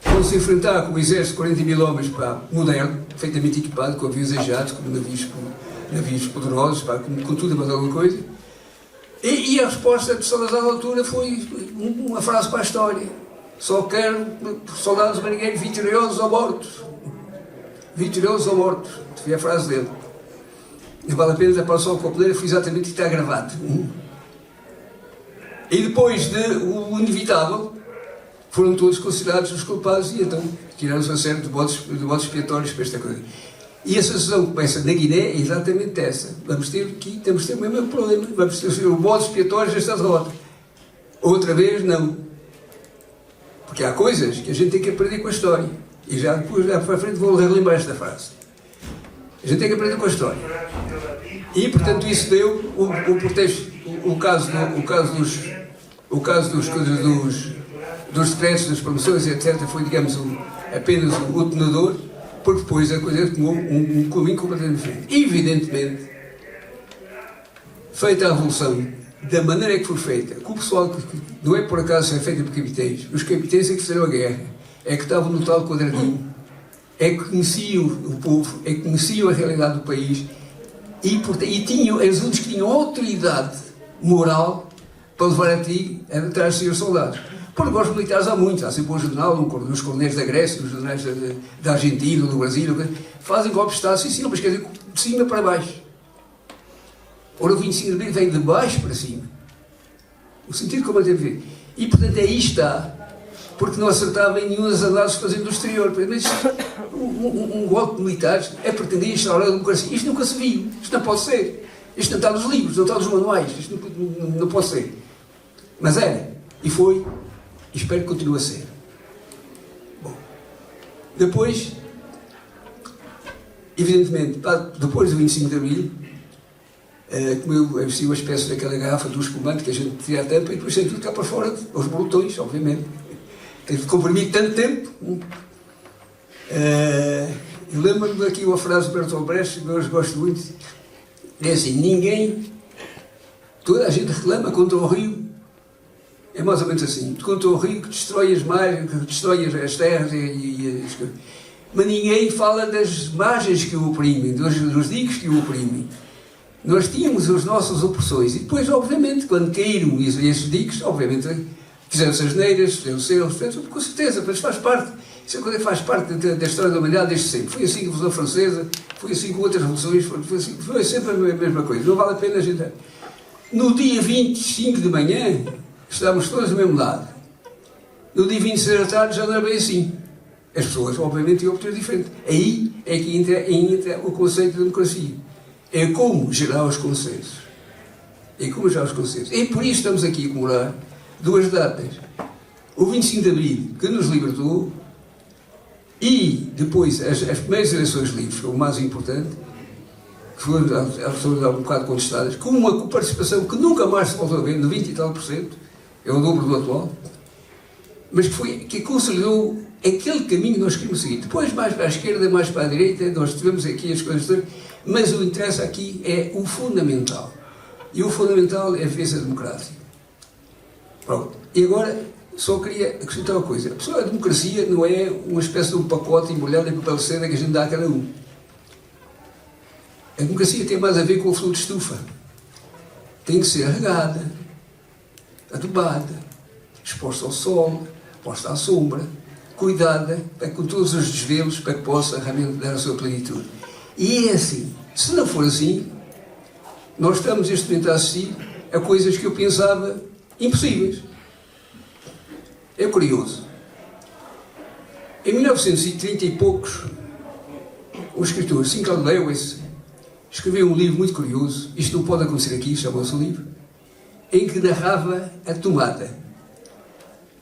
vão se enfrentar com o exército de 40.000 homens, moderno, perfeitamente equipado, com aviões a jato, com navios poderosos, com tudo e mais alguma coisa. E a resposta de Salazar à altura foi uma frase para a história: só quero soldados marinheiros vitoriosos ou mortos. Vitoriosos ou mortos. Foi a frase dele. Não vale a pena dar para o sol com a poder, foi exatamente o que está gravado. E depois o inevitável, foram todos considerados os culpados e então tiraram-se uma série de bodes expiatórios para esta coisa. E a sensação que começa na Guiné é exatamente essa. Temos de ter o mesmo problema. Vamos ter o bode expiatório desta derrota. Outra vez, não. Porque há coisas que a gente tem que aprender com a história. E já depois, já para a frente, vou relembrar esta frase. A gente tem que aprender com a história. E, portanto, isso deu o pretexto, o caso dos decretos, das promoções, etc., foi, digamos, apenas o detonador, porque depois a coisa tomou um caminho completamente diferente. Evidentemente, feita a revolução, da maneira que foi feita, que o pessoal, que não é por acaso ser feita por capitães, os capitães é que fizeram a guerra, é que estavam no tal quadradinho, é que conheciam o povo, é que conheciam a realidade do país e tinham, eles únicos que tinham autoridade moral para levar atrás de si os soldados. Porque os militares há muitos, há sempre um general, os coronéis da Grécia, os generais da Argentina, do Brasil, fazem golpes de Estado, sim, mas quer dizer, de cima para baixo. Ora, o 25 de abril vem de baixo para cima. O sentido como deve ver. E, portanto, aí está, porque não acertava em nenhum das análises que faziam do exterior. Mas um golpe de militares é pretender instaurar a democracia. Isto nunca se viu, isto não pode ser. Isto não está nos livros, não está nos manuais, isto não pode ser. Mas era, e foi, e espero que continue a ser. Bom, depois, evidentemente, depois do 25 de abril, como eu vesti uma espécie daquela garrafa do espumante que a gente tira a tampa e depois tem tudo cá para fora, aos bolotões, obviamente. Teve de comprimir tanto tempo. Eu lembro-me daqui uma frase do Bertolt Brecht, que eu gosto muito. É assim, toda a gente reclama contra o rio, é mais ou menos assim, contra o rio que destrói as margens, que destrói as terras e as coisas. Mas ninguém fala das margens que o oprimem, dos diques que o oprimem. Nós tínhamos as nossas opressões e depois, obviamente, quando caíram esses diques, obviamente, fizeram-se as neiras, fizeram-se eles, com certeza, mas faz parte. Isso faz parte da história da humanidade desde sempre. Foi assim com a Revolução Francesa, foi assim com outras revoluções, foi sempre a mesma coisa. Não vale a pena a gente... No dia 25 de manhã, estávamos todos do mesmo lado. No dia 26 da tarde já não era bem assim. As pessoas, obviamente, tinham opções diferentes. Aí é que entra o conceito de democracia. É como gerar os consensos. E por isso estamos aqui a comemorar 2 datas. O 25 de abril, que nos libertou, e depois as primeiras eleições livres, que é o mais importante, que foram um bocado contestadas, com uma participação que nunca mais se voltou a ver, de 20 e tal %, é o dobro do atual, mas que consolidou aquele caminho que nós queríamos seguir. Depois, mais para a esquerda, mais para a direita, nós tivemos aqui as coisas todas, mas o que interessa aqui é o fundamental. E o fundamental é a defesa democrática. Pronto. E agora, só queria acrescentar uma coisa. A democracia não é uma espécie de um pacote embrulhado em papel seda que a gente dá a cada um. A democracia tem mais a ver com o fluxo de estufa. Tem que ser regada, adubada, exposta ao sol, posta à sombra, cuidada, para que, com todos os desvelos, para que possa realmente dar a sua plenitude. E é assim. Se não for assim, nós estamos neste momento a assistir a coisas que eu pensava impossíveis. É curioso. Em 1930 e poucos, o escritor Sinclair Lewis escreveu um livro muito curioso, isto não pode acontecer aqui, chama-se o livro, em que narrava a tomada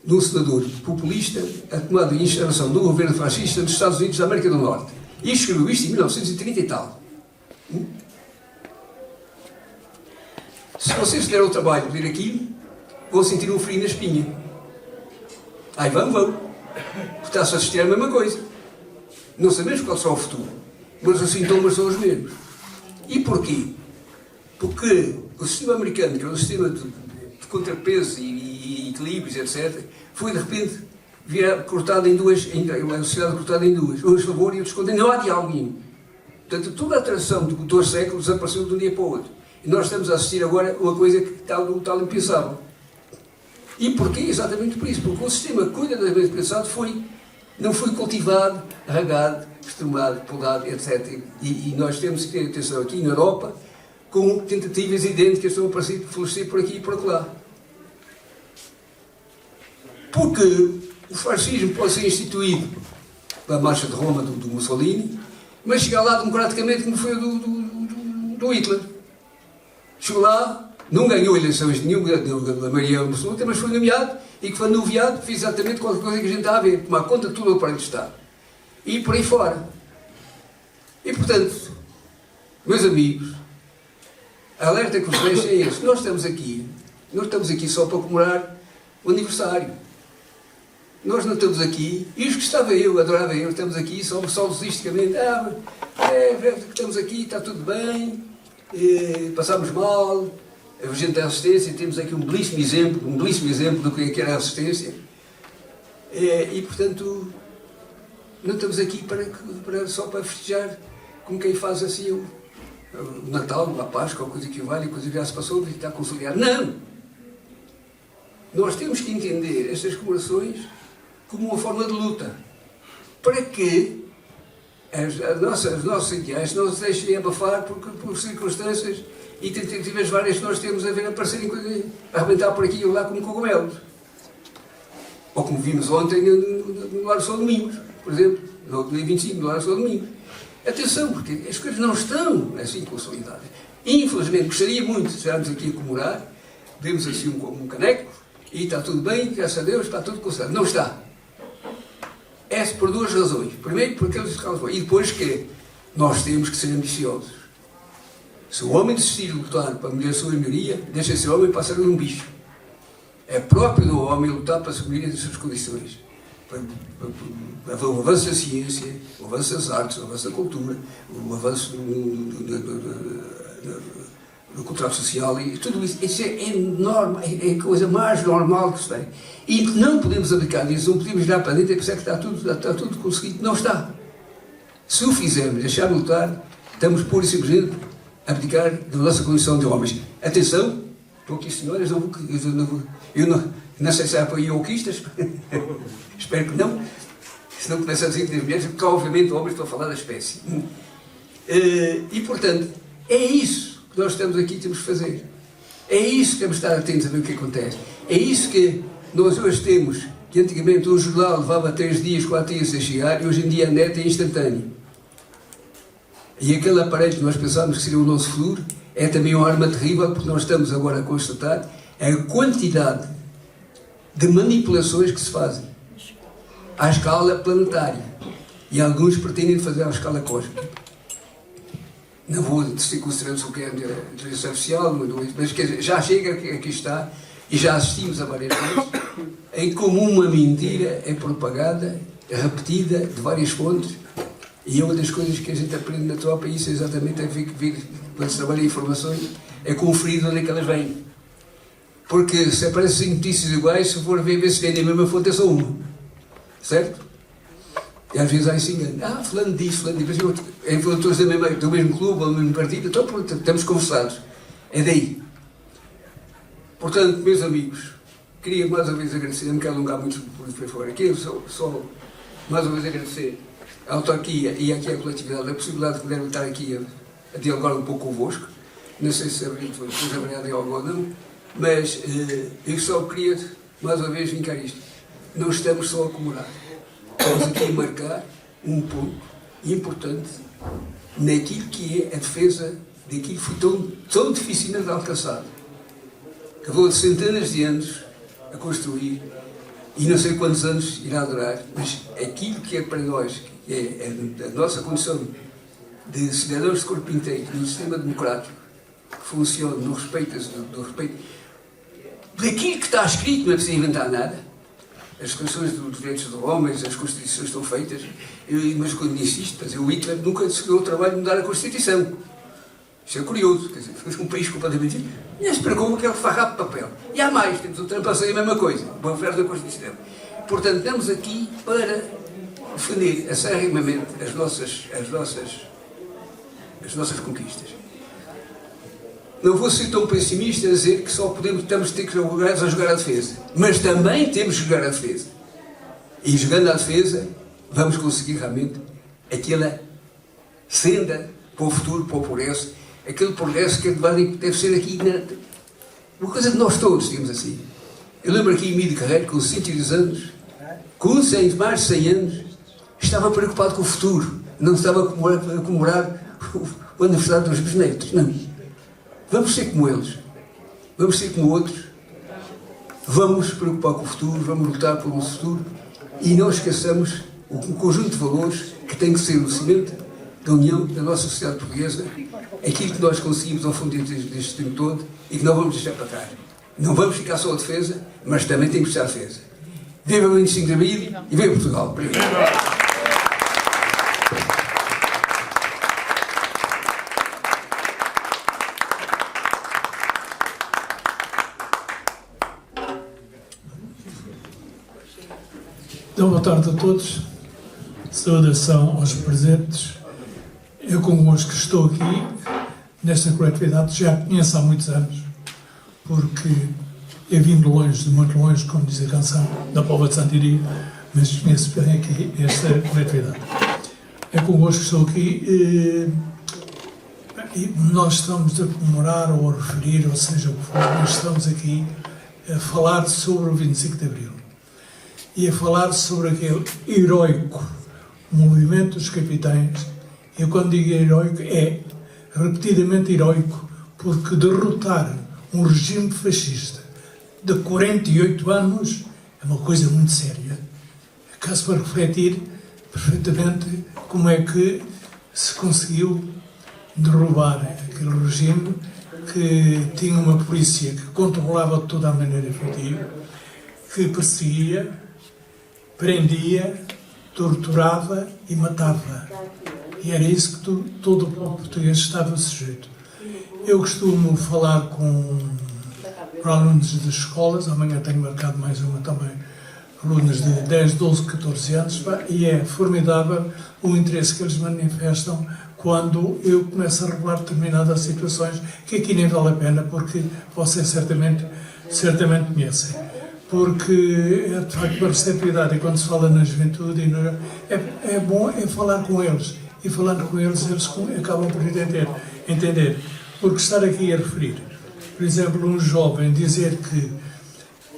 de um senador populista, a tomada de instalação do governo fascista dos Estados Unidos da América do Norte. E escreveu isto em 1930 e tal. Se vocês deram o trabalho de ler aquilo, vão sentir um frio na espinha. Aí vão. Está-se a assistir a mesma coisa. Não sabemos qual será o futuro, mas os sintomas são os mesmos. E porquê? Porque o sistema americano, que é um sistema de contrapeso e equilíbrios, etc., foi de repente cortado em duas, a sociedade cortada em duas, um a favor e outros contra, não há diálogo nenhum. Portanto, toda a atração de 2 séculos desapareceu de um dia para o outro. E nós estamos a assistir agora a uma coisa que tal impensável. E porquê? Exatamente por isso. Porque o sistema que cuidadosamente pensado não foi cultivado, regado, estrumado, podado, etc. E nós temos que ter atenção aqui na Europa, com tentativas idênticas que estão a florescer por aqui e por lá. Porque o fascismo pode ser instituído pela marcha de Roma do Mussolini, mas chegar lá democraticamente como foi o do Hitler. Chegou lá, não ganhou eleições nenhuma, da maioria absoluta, mas foi nomeado, e que foi nomeado fez exatamente qualquer coisa que a gente está a ver, tomar conta de todo o aparelho de Estado. E por aí fora. E portanto, meus amigos, a alerta que vos deixo é este. Nós estamos aqui só para comemorar o aniversário. Nós não estamos aqui, e os que adorava eu, estamos aqui só logisticamente, estamos aqui, está tudo bem, passámos mal, a gente da assistência, temos aqui um belíssimo exemplo do que era a assistência, e portanto, não estamos aqui só para festejar como quem faz assim o Natal, a Páscoa, a coisa que vale, a coisa que já se passou, e está a consolidar. Não! Nós temos que entender estas comemorações como uma forma de luta, para que as nossas ideais não se deixem abafar por circunstâncias e tentativas várias que nós temos a ver aparecerem, a arrebentar por aqui e lá como cogumelos. Ou como vimos ontem no Lar São Domingos, por exemplo, no dia 25, no Lar São Domingos. Atenção, porque as coisas não estão assim consolidadas. Infelizmente, gostaria muito de estarmos aqui a comemorar, vemos assim um caneco, e está tudo bem, graças a Deus, está tudo consolidado. Não está. É por 2 razões. Primeiro, porque eles causam. E depois que nós temos que ser ambiciosos. Se o homem decidir lutar para melhorar a sua melhoria, deixa esse homem passar um bicho. É próprio do homem lutar para a melhoria das suas condições. Para o avanço da ciência, o avanço das artes, o avanço da cultura, o avanço do contrato social, e tudo isso. Isso é normal, é a coisa mais normal que se tem. E não podemos abdicar disso, não podemos ir para dentro e pensar que está tudo conseguido. Não está. Se o fizermos, deixar de lutar, estamos pura e simplesmente a abdicar da nossa condição de homens. Atenção, estou aqui, senhoras, eu não sei se há apoiou-quistas, espero que não, se não começa a dizer que das mulheres, porque obviamente homens estão a falar da espécie. E portanto, é isso que nós estamos aqui, temos que fazer. É isso que temos de estar atentos a ver o que acontece. É isso que nós hoje temos, que antigamente um jornal levava 3 dias, 4 dias a chegar, e hoje em dia a net é instantâneo. E aquele aparelho que nós pensávamos que seria o nosso futuro, é também uma arma terrível, porque nós estamos agora a constatar a quantidade de manipulações que se fazem à escala planetária. E alguns pretendem fazer à escala cósmica. Não vou circunstância o que é a inteligência artificial, mas quer dizer, já chega que aqui está, e já assistimos a várias vezes, em como uma mentira é propagada, repetida de várias fontes, e é uma das coisas que a gente aprende na tropa, isso é exatamente a ver quando se trabalha em informações, é conferir de onde é que elas vêm. Porque se aparecem notícias iguais, se for ver se vem a mesma fonte, é só uma. Certo? E às vezes há esse engano. Falando disso, todos do mesmo clube, do mesmo partido, então pronto, estamos conversados. É daí. Portanto, meus amigos, queria mais uma vez agradecer, não me quero alongar muito por fora aqui, só mais uma vez agradecer à autarquia e aqui à coletividade a possibilidade de podermos estar aqui a dialogar um pouco convosco. Não sei se depois haverá diálogo ou não, mas eu só queria mais uma vez vincar isto. Não estamos só a comemorar. Estamos aqui a marcar um ponto importante naquilo que é a defesa daquilo que foi tão dificilmente alcançado. Acabou de centenas de anos a construir e não sei quantos anos irá durar, mas aquilo que é para nós, que é a nossa condição de cidadãos de corpo inteiro, num sistema democrático, que funciona no respeito daquilo que está escrito, não é preciso inventar nada. As questões dos direitos dos homens, as constituições estão feitas, mas quando insisto, o Hitler nunca se deu o trabalho de mudar a Constituição. Isso é curioso, quer dizer, foi um país completamente... Nem se preocupa que ele farrapo de papel. E há mais, temos o Trump a fazer a mesma coisa, o welfare da Constituição. Portanto, estamos aqui para defender acerrimamente as nossas conquistas. Não vou ser tão pessimista a dizer que só estamos a ter que jogar a defesa. Mas também temos que jogar a defesa. E jogando a defesa, vamos conseguir realmente aquela senda para o futuro, para o progresso. Aquele progresso que deve ser aqui uma coisa de nós todos, digamos assim. Eu lembro aqui em Emílio Carreiro, com 110 anos, com mais de 100 anos, estava preocupado com o futuro. Não estava a comemorar o aniversário dos bisnetos. Não. Vamos ser como eles. Vamos ser como outros. Vamos preocupar com o futuro, vamos lutar pelo nosso futuro e não esqueçamos o conjunto de valores que tem que ser o cimento da união da nossa sociedade portuguesa, aquilo que nós conseguimos ao fundo deste tempo todo e que não vamos deixar para trás. Não vamos ficar só a defesa, mas também temos que estar a defesa. Viva o 25 de Abril e viva Portugal. Obrigado. Então, boa tarde a todos. Saudação aos presentes. Eu convosco estou aqui nesta coletividade, já a conheço há muitos anos, porque eu vim de longe, de muito longe, como diz a canção, da Póvoa de Santiria, mas conheço bem aqui esta coletividade. Eu convosco estou aqui e nós estamos a comemorar ou a referir, ou seja o que for, nós estamos aqui a falar sobre o 25 de Abril e a falar sobre aquele heroico movimento dos capitães. Eu, quando digo heroico, é repetidamente heroico, porque derrotar um regime fascista de 48 anos é uma coisa muito séria. Acaso para refletir perfeitamente como é que se conseguiu derrubar aquele regime que tinha uma polícia que controlava de toda a maneira efetiva, que perseguia, prendia, torturava e matava. E era isso que todo o povo português estava sujeito. Eu costumo falar com alunos das escolas, amanhã tenho marcado mais uma também, alunos de 10, 12, 14 anos, e é formidável o interesse que eles manifestam quando eu começo a revelar determinadas situações que aqui nem vale a pena, porque vocês certamente conhecem. Porque é de facto uma receptividade, e quando se fala na juventude, é bom falar com eles. E falando com eles, eles acabam por entender. Porque estar aqui a referir, por exemplo, um jovem dizer que,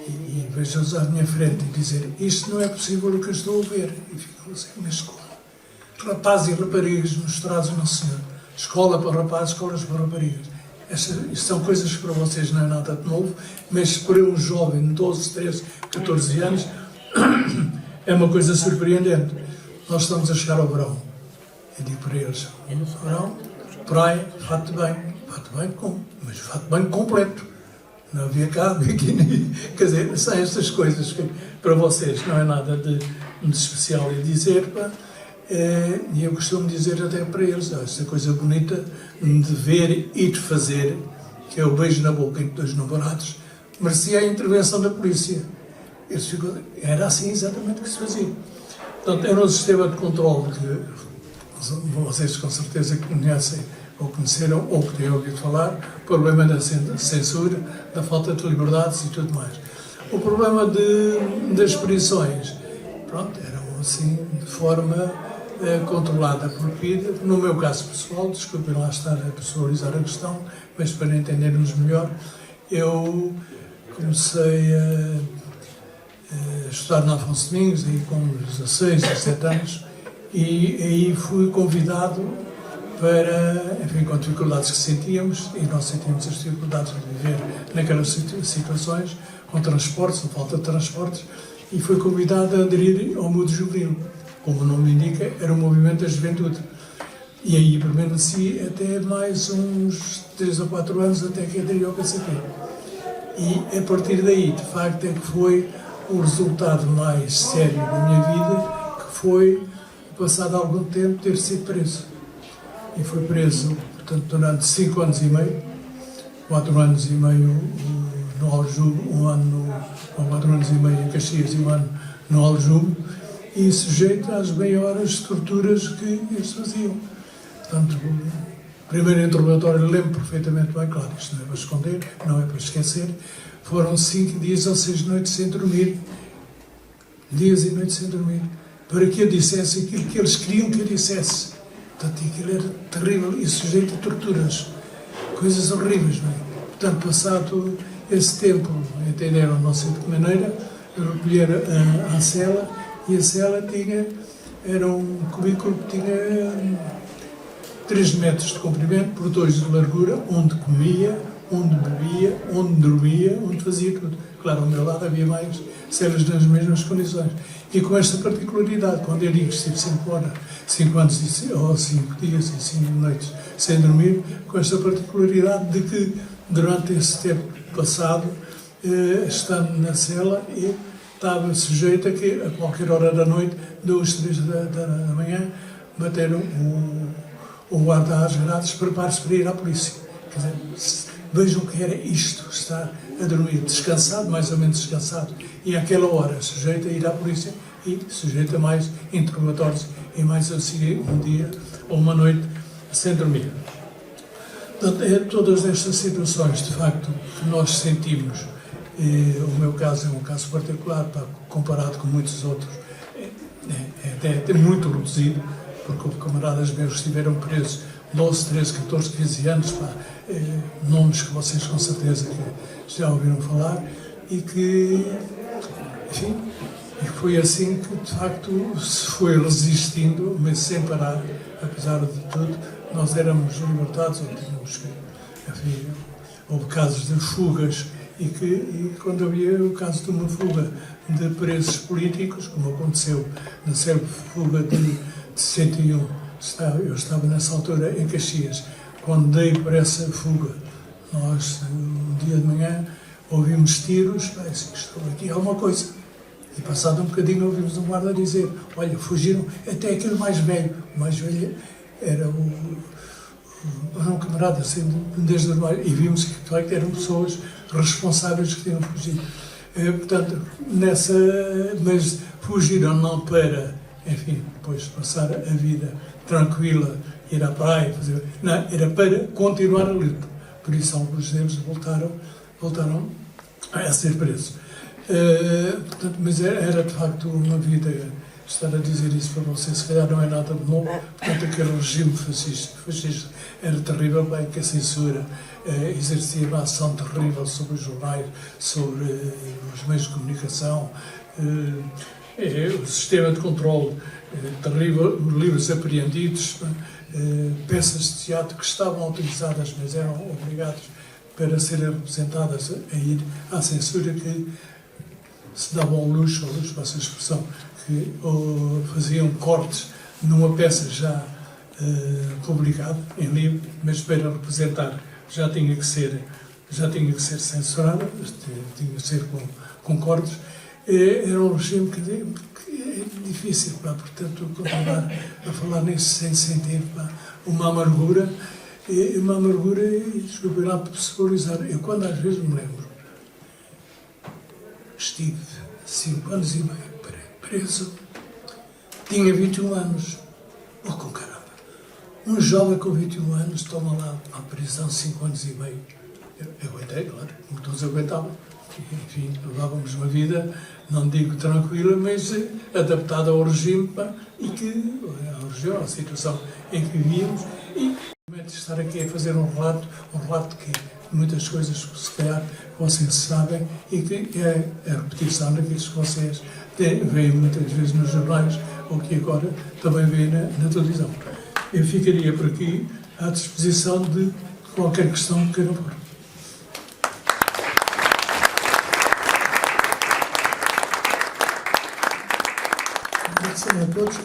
e vejo-os à minha frente, e dizer isto não é possível o que eu estou a ver. E ficam assim, mas como? Rapazes e raparigas misturados no Senhor. Escola para rapazes, escolas para raparigas. Isto são coisas que para vocês não é nada de novo, mas para um jovem de 12, 13, 14 anos é uma coisa surpreendente. Nós estamos a chegar ao verão. Eu digo para eles, o verão praia, fato de banho como? Mas fato de banho completo. Não havia cá, biquíni, quer dizer, são estas coisas que para vocês não é nada de especial a dizer, pá. E eu costumo dizer até para eles, esta coisa bonita de ver e de fazer, que é o beijo na boca entre dois namorados, merecia a intervenção da polícia. Era assim exatamente que se fazia. Portanto, era um sistema de controle que vocês com certeza conhecem, ou conheceram, ou que têm ouvido falar, o problema da censura, da falta de liberdades e tudo mais. O problema das prisões, pronto, eram assim, de forma controlada por PIDE. No meu caso pessoal, desculpem lá estar a personalizar a questão, mas para entendermos melhor, eu comecei a estudar na Afonso Domingos, aí com 16, 17 anos, e aí fui convidado para, enfim, com dificuldades que sentíamos, e nós sentíamos as dificuldades de viver naquelas situações, com transportes, ou falta de transportes, e fui convidado a aderir ao Mudo Juvenil. Como o nome indica, era um movimento da juventude. E aí permaneci até mais uns 3 ou 4 anos, até que aderi ao PCP. E a partir daí, de facto, é que foi o resultado mais sério da minha vida, que foi, passado algum tempo, ter sido preso. E fui preso, portanto, durante 5 anos e meio, 4 anos e meio no Aljube, 4 anos e meio em Caxias e 1 ano no Aljube, e sujeito às maiores torturas que eles faziam. Portanto, o primeiro interrogatório, lembro perfeitamente bem, claro, isto não é para esconder, não é para esquecer, foram 5 dias ou 6 noites sem dormir, dias e noites sem dormir, para que eu dissesse aquilo que eles queriam que eu dissesse. Portanto, aquilo era terrível e sujeito a torturas, coisas horríveis, não é? Portanto, passado esse tempo, entenderam, não sei de que maneira, recolheram a cela, e a cela era um cubículo que tinha 3 metros de comprimento por 2 de largura, onde comia, onde bebia, onde dormia, onde fazia tudo. Claro, ao meu lado havia mais celas nas mesmas condições. E com esta particularidade, quando eu digo que estive 5 anos ou 5 dias e 5 noites sem dormir, com esta particularidade de que durante esse tempo passado, estando na cela, eu estava sujeito a que a qualquer hora da noite, 2, 3 da manhã, bateram o guarda às grades, prepare-se para ir à polícia. Quer dizer, vejam o que era isto, estar a dormir descansado, mais ou menos descansado, e àquela hora sujeito a ir à polícia e sujeito a mais interrogatórios e mais assim um dia ou uma noite sem dormir. Portanto, todas estas situações, de facto, que nós sentimos, o meu caso é um caso particular, comparado com muitos outros, é até muito reduzido, porque houve camaradas meus que estiveram presos 12, 13, 14, 15 anos, nomes que vocês com certeza que já ouviram falar, e que, enfim, e foi assim que de facto se foi resistindo, mas sem parar, apesar de tudo. Nós éramos libertados, ou tínhamos que, enfim, houve casos de fugas, e quando havia o caso de uma fuga de presos políticos, como aconteceu na célebre fuga de 61, eu estava nessa altura em Caxias, quando dei para essa fuga, nós, um dia de manhã, ouvimos tiros, estou aqui alguma coisa. E passado um bocadinho ouvimos um guarda dizer, olha, fugiram até aquele mais velho. O mais velho era um camarada, assim, desde o e vimos que, de facto, eram pessoas responsáveis que tinham fugido. Portanto, mas fugiram não para, enfim, depois passar a vida tranquila, ir à praia, não, era para continuar a luta. Por isso, alguns deles voltaram a ser presos. Portanto, mas era de facto uma vida, estar a dizer isso para vocês, se calhar não é nada de novo. Portanto, aquele regime fascista era terrível, bem que a censura exercia uma ação terrível sobre os jornais, sobre os meios de comunicação, o sistema de controle terrível, livros apreendidos, peças de teatro que estavam autorizadas, mas eram obrigados para serem representadas a ir à censura, que se davam ao luxo, passa a expressão, que faziam cortes numa peça já publicado em livro, mas para representar já tinha que ser censurado, tinha que ser com cortes. Era um regime que é difícil, portanto, continuar a falar nisso sem sentir uma amargura, e desculpe lá por pessoalizar. Eu, quando às vezes me lembro, estive 5 anos e meio preso, tinha 21 anos. Oh, com caramba! Um jovem com 21 anos toma lá à prisão 5 anos e meio. Eu aguentei, claro, como todos aguentavam. Enfim, levávamos uma vida, não digo tranquila, mas adaptada ao regime à situação em que vivíamos. E estar aqui a fazer um relato que muitas coisas, se calhar, vocês sabem e que é a repetição daqueles que vocês veem muitas vezes nos jornais ou que agora também veem na televisão. Eu ficaria por aqui à disposição de qualquer questão que queiram pôr. A todos.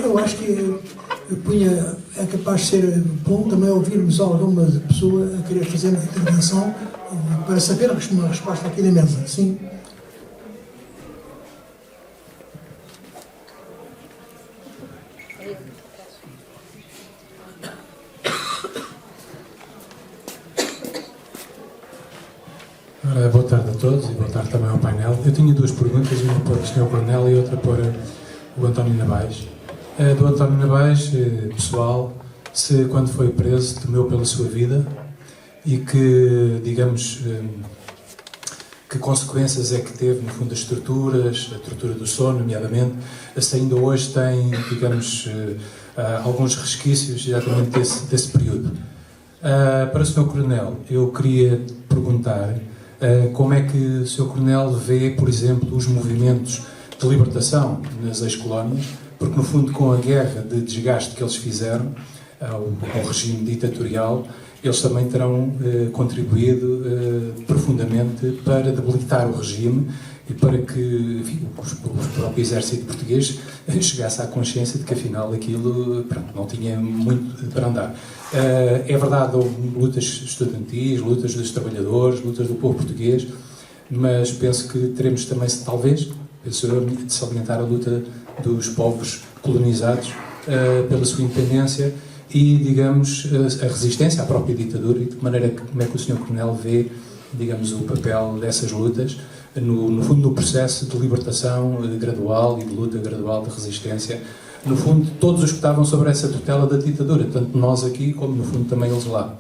Eu acho que é capaz de ser bom também ouvirmos alguma pessoa a querer fazer uma intervenção para saber uma resposta aqui da mesa. Sim? Boa tarde a todos e boa tarde também ao painel. Eu tinha 2 perguntas, uma para o Sr. Coronel e outra para o António Nabais. Do António Nabais, pessoal, se quando foi preso temeu pela sua vida e que, digamos, que consequências é que teve, no fundo, as torturas, a tortura do sono, nomeadamente, se ainda hoje tem, digamos, alguns resquícios exatamente desse período. Para o Sr. Coronel, eu queria perguntar como é que o Sr. Coronel vê, por exemplo, os movimentos de libertação nas ex-colónias, porque, no fundo, com a guerra de desgaste que eles fizeram ao regime ditatorial, eles também terão contribuído profundamente para debilitar o regime e para que, enfim, o próprio exército português chegasse à consciência de que, afinal, aquilo não tinha muito para andar. É verdade, houve lutas estudantis, lutas dos trabalhadores, lutas do povo português, mas penso que teremos também, talvez, penso eu, de salientar a luta dos povos colonizados pela sua independência e, digamos, a resistência à própria ditadura e de maneira como é que o Sr. Coronel vê, digamos, o papel dessas lutas, no fundo, no processo de libertação gradual e de luta gradual de resistência, no fundo, todos os que estavam sobre essa tutela da ditadura, tanto nós aqui como, no fundo, também eles lá.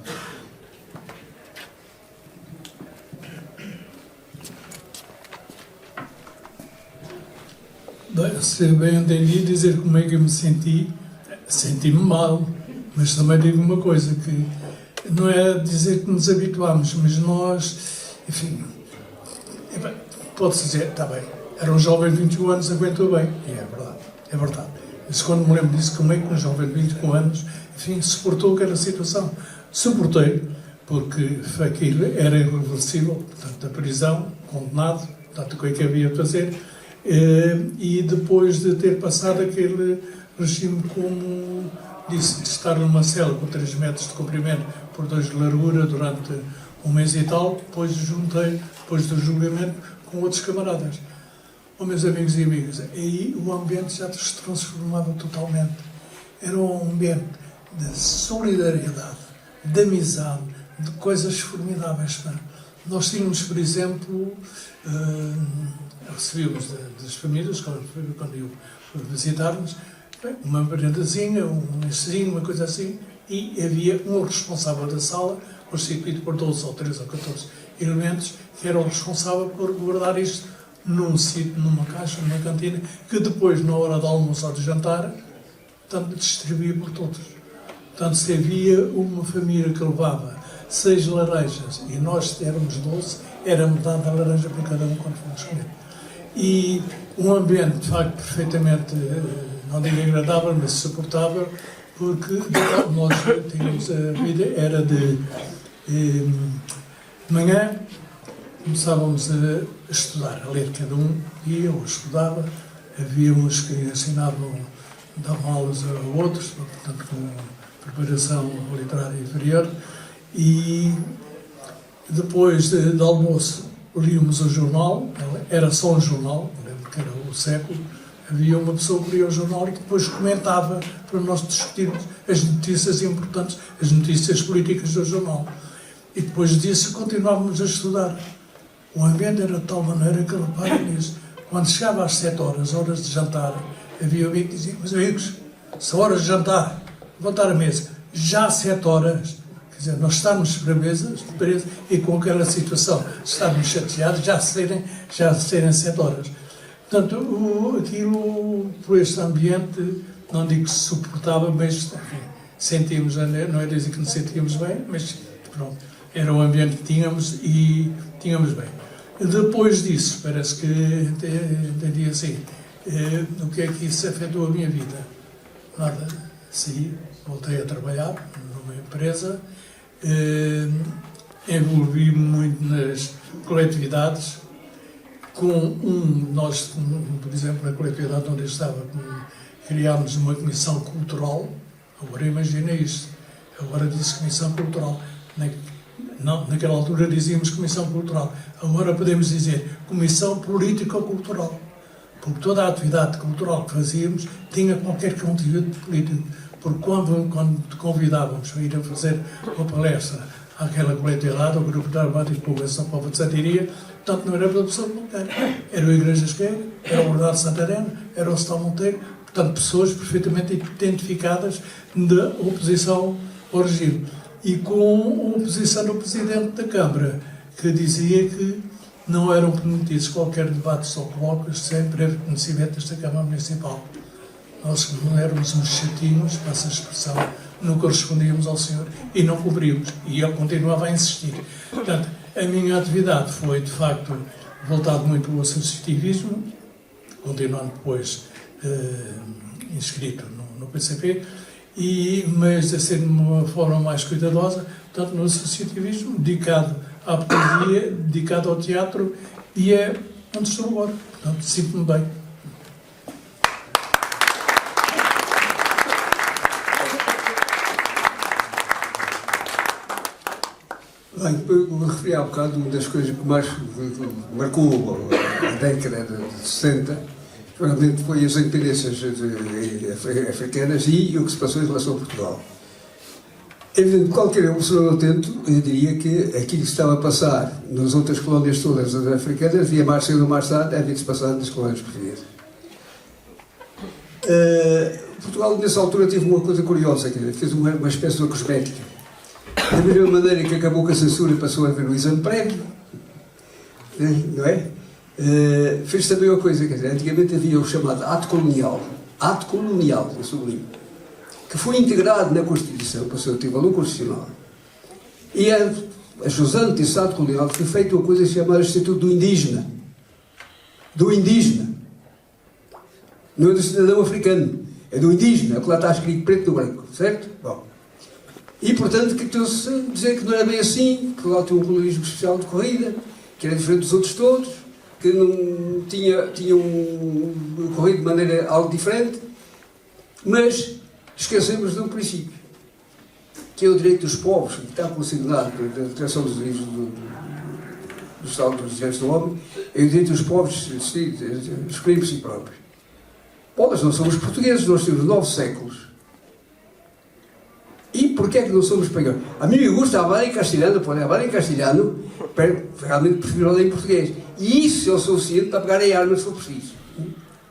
Bem, se bem entendi, dizer como é que eu me senti-me mal, mas também digo uma coisa, que não é dizer que nos habituámos, mas nós, enfim, pode-se dizer, está bem, era um jovem de 21 anos, aguentou bem, e é verdade. Mas quando me lembro disso, como é que um jovem de 21 anos, enfim, suportou aquela situação? Suportei, porque aquilo era irreversível, portanto, a prisão, condenado, portanto, o que é que havia de fazer? E depois de ter passado aquele regime, como disse, de estar numa cela com 3 metros de comprimento por 2 de largura durante 1 mês e tal, depois juntei, depois do julgamento, com outros camaradas. Oh, meus amigos e amigas, aí o ambiente já se transformava totalmente. Era um ambiente de solidariedade, de amizade, de coisas formidáveis. Nós tínhamos, por exemplo, recebíamos das famílias, quando iam visitar-nos, uma merendazinha, um lanchezinho, uma coisa assim, e havia um responsável da sala, constituído por 12 ou 13 ou 14 elementos, que era o responsável por guardar isto num sítio, numa caixa, numa cantina, que depois, na hora do almoço ou de jantar, portanto, distribuía por todos. Portanto, se havia uma família que levava 6 laranjas e nós éramos 12, era metade da laranja para cada um quando fomos comer. E um ambiente, de facto, perfeitamente, não digo agradável, mas suportável, porque nós tínhamos a vida, era de manhã, começávamos a estudar, a ler cada um, e eu estudava, havia uns que ensinavam davam aulas a outros, portanto, com preparação literária inferior, e depois de almoço líamos o jornal, era só um jornal, lembro que era o Século, havia uma pessoa que lia o jornal e que depois comentava para nós discutirmos as notícias importantes, as notícias políticas do jornal. E depois disso continuávamos a estudar. O ambiente era de tal maneira que, reparem nisso, quando chegava às 7 horas, horas de jantar, havia alguém que dizia: meus amigos, são horas de jantar, levantar a mesa, já às 7 horas. Quer dizer, nós estamos para a mesa e com aquela situação, estarmos chateados, já serem 7 horas. Portanto, aquilo, por este ambiente, não digo que se suportava, mas enfim, sentimos, não é dizer que nos sentíamos bem, mas pronto, era o ambiente que tínhamos e tínhamos bem. Depois disso, parece que entendi assim, o que é que isso afetou a minha vida? Nada, saí, voltei a trabalhar numa empresa, envolvi-me muito nas coletividades, nós, por exemplo, na coletividade onde eu estava, criámos uma comissão cultural. Agora imagina isto, agora diz comissão cultural. Não, naquela altura dizíamos comissão cultural, agora podemos dizer comissão político-cultural, porque toda a atividade cultural que fazíamos tinha qualquer conteúdo político, porque quando te convidávamos a ir a fazer uma palestra àquela coletividade, ao Grupo de Trabalho de Divulgação para a Satiria, portanto não era pela pessoa qualquer, era o Igreja Esquerda, era o Bordado Santareno, era o Stal Monteiro, portanto pessoas perfeitamente identificadas da oposição ao regime. E com a oposição do Presidente da Câmara, que dizia que não eram permitidos qualquer debates ou colóquios sem prévio conhecimento desta Câmara Municipal. Nós não éramos uns chatinhos, para essa expressão, não correspondíamos ao senhor e não cobríamos. E ele continuava a insistir. Portanto, a minha atividade foi, de facto, voltada muito ao associativismo, continuando depois inscrito no PCP, mas a ser de uma forma mais cuidadosa, portanto, no associativismo, dedicado à poesia, dedicado ao teatro, e é onde estou agora. Portanto, sinto-me bem. Bem, eu referi há bocado uma das coisas que mais marcou a década de 60, realmente foi as independências africanas e o que se passou em relação a Portugal. É evidente que qualquer observador atento, eu diria que aquilo que se estava a passar nas outras colónias todas africanas, via mais cedo ou mais tarde, havia de se passar nas colónias portuguesas. Portugal, nessa altura, teve uma coisa curiosa, fez uma espécie de cosmética. Da mesma maneira que acabou com a censura e passou a haver o exame prévio, não é? Fez também uma coisa, quer dizer, antigamente havia o chamado ato colonial, eu sublinho, que foi integrado na Constituição, passou a ter valor constitucional. E ajusando desse ato colonial foi feita uma coisa chamada Estatuto do Indígena. Do indígena. Não é do cidadão africano, é do indígena, é que lá está escrito preto no branco, certo? Bom. E, portanto, que dizer que não era bem assim, que lá tinha um colonialismo especial de corrida, que era diferente dos outros todos, que não tinha corrido de maneira algo diferente, mas esquecemos de um princípio, que é o direito dos povos, que está considerado na Declaração dos Direitos do Estado dos Direitos do Homem, é o direito dos povos de escolher por si próprios. Bom, nós não somos portugueses, nós temos 9 séculos. E porquê é que não somos espanhóis? A mim me gusta falar em castelhano, pode falar em castelhano, realmente prefiro falar em português. E isso é o suficiente para pegar em armas se for preciso.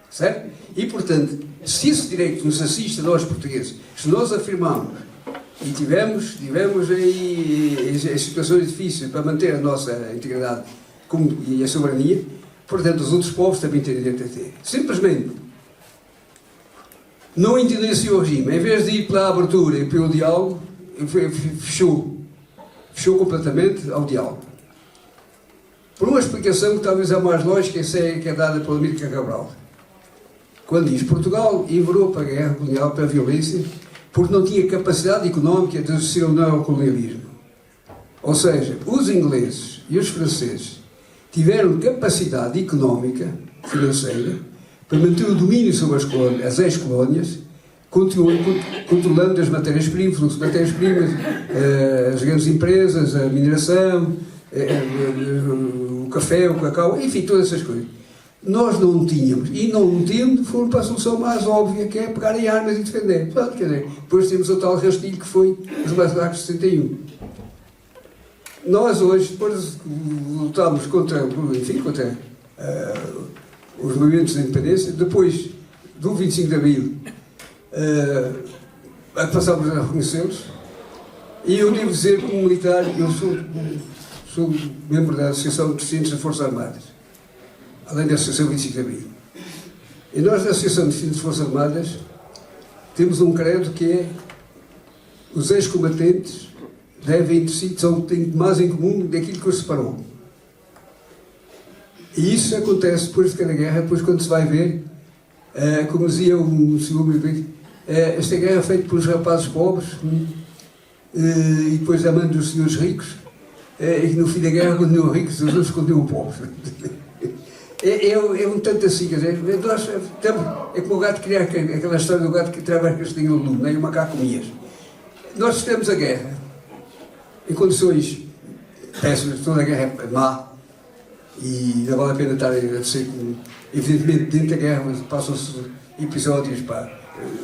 Certo? E, portanto, se esse direito nos assiste a nós portugueses, se nós afirmamos e tivemos aí em situações difíceis para manter a nossa integridade e a soberania, portanto, os outros povos também têm direito a ter. Simplesmente não entendencia o regime. Em vez de ir pela abertura e pelo diálogo, fechou completamente ao diálogo. Por uma explicação que talvez é a mais lógica, que é dada pelo Amílcar Cabral. Quando diz Portugal enverou para a guerra colonial, para a violência, porque não tinha capacidade económica de resistir ao neocolonialismo. Ou seja, os ingleses e os franceses tiveram capacidade económica, financeira, para manter o domínio sobre as ex-colónias controlando as matérias-primas, fluxo de matérias-primas, as grandes empresas, a mineração, o café, o cacau, enfim, todas essas coisas. Nós não tínhamos, e não tendo, foram para a solução mais óbvia, que é pegar em armas e defender. Pronto, quer dizer, depois temos o tal rastilho que foi os massacres de 61. Nós hoje, depois lutámos contra os movimentos de independência, depois do 25 de Abril, passámos a reconhecê-los, e eu devo dizer, como militar, eu sou membro da Associação de Cientes das Forças Armadas, além da Associação 25 de Abril. E nós, da Associação de Cientes das Forças Armadas, temos um credo que é: os ex-combatentes devem ter sido, têm mais em comum daquilo que os separou. E isso acontece depois de cada guerra, depois quando se vai ver, como dizia um segundo esta guerra é feita pelos rapazes pobres e depois da mão dos senhores ricos, e no fim da guerra continuam ricos, os outros continuam pobres. É um tanto assim, quer dizer, nós é como o gato criar aquela história do gato que trava a castanha no lume, nem o macaco comias. Nós estamos a guerra em condições péssimas, toda a guerra é má, e não vale a pena estar a dizer que, evidentemente, dentro da guerra passam-se episódios de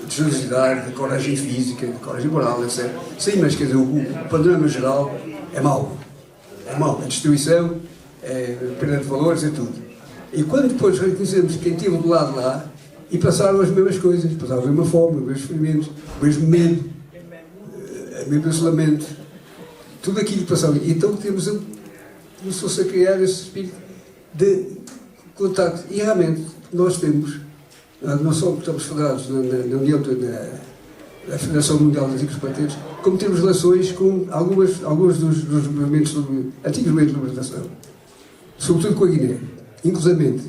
generosidade, de coragem física, de coragem moral, etc. Sim, mas quer dizer, o panorama geral é mau. É mau. A destruição, a perda de valores, é tudo. E quando depois reconhecemos quem esteve do lado lá, e passaram as mesmas coisas, passaram a mesma fome, os mesmos sofrimentos, o mesmo medo, o mesmo isolamento, tudo aquilo que passava. Então temos começou-se a criar esse espírito de contacto. E realmente nós temos, não só porque estamos federados na União da Federação Mundial das Ex-Combatentes, como temos relações com alguns dos movimentos antigos movimentos de libertação, sobretudo com a Guiné. Inclusivamente,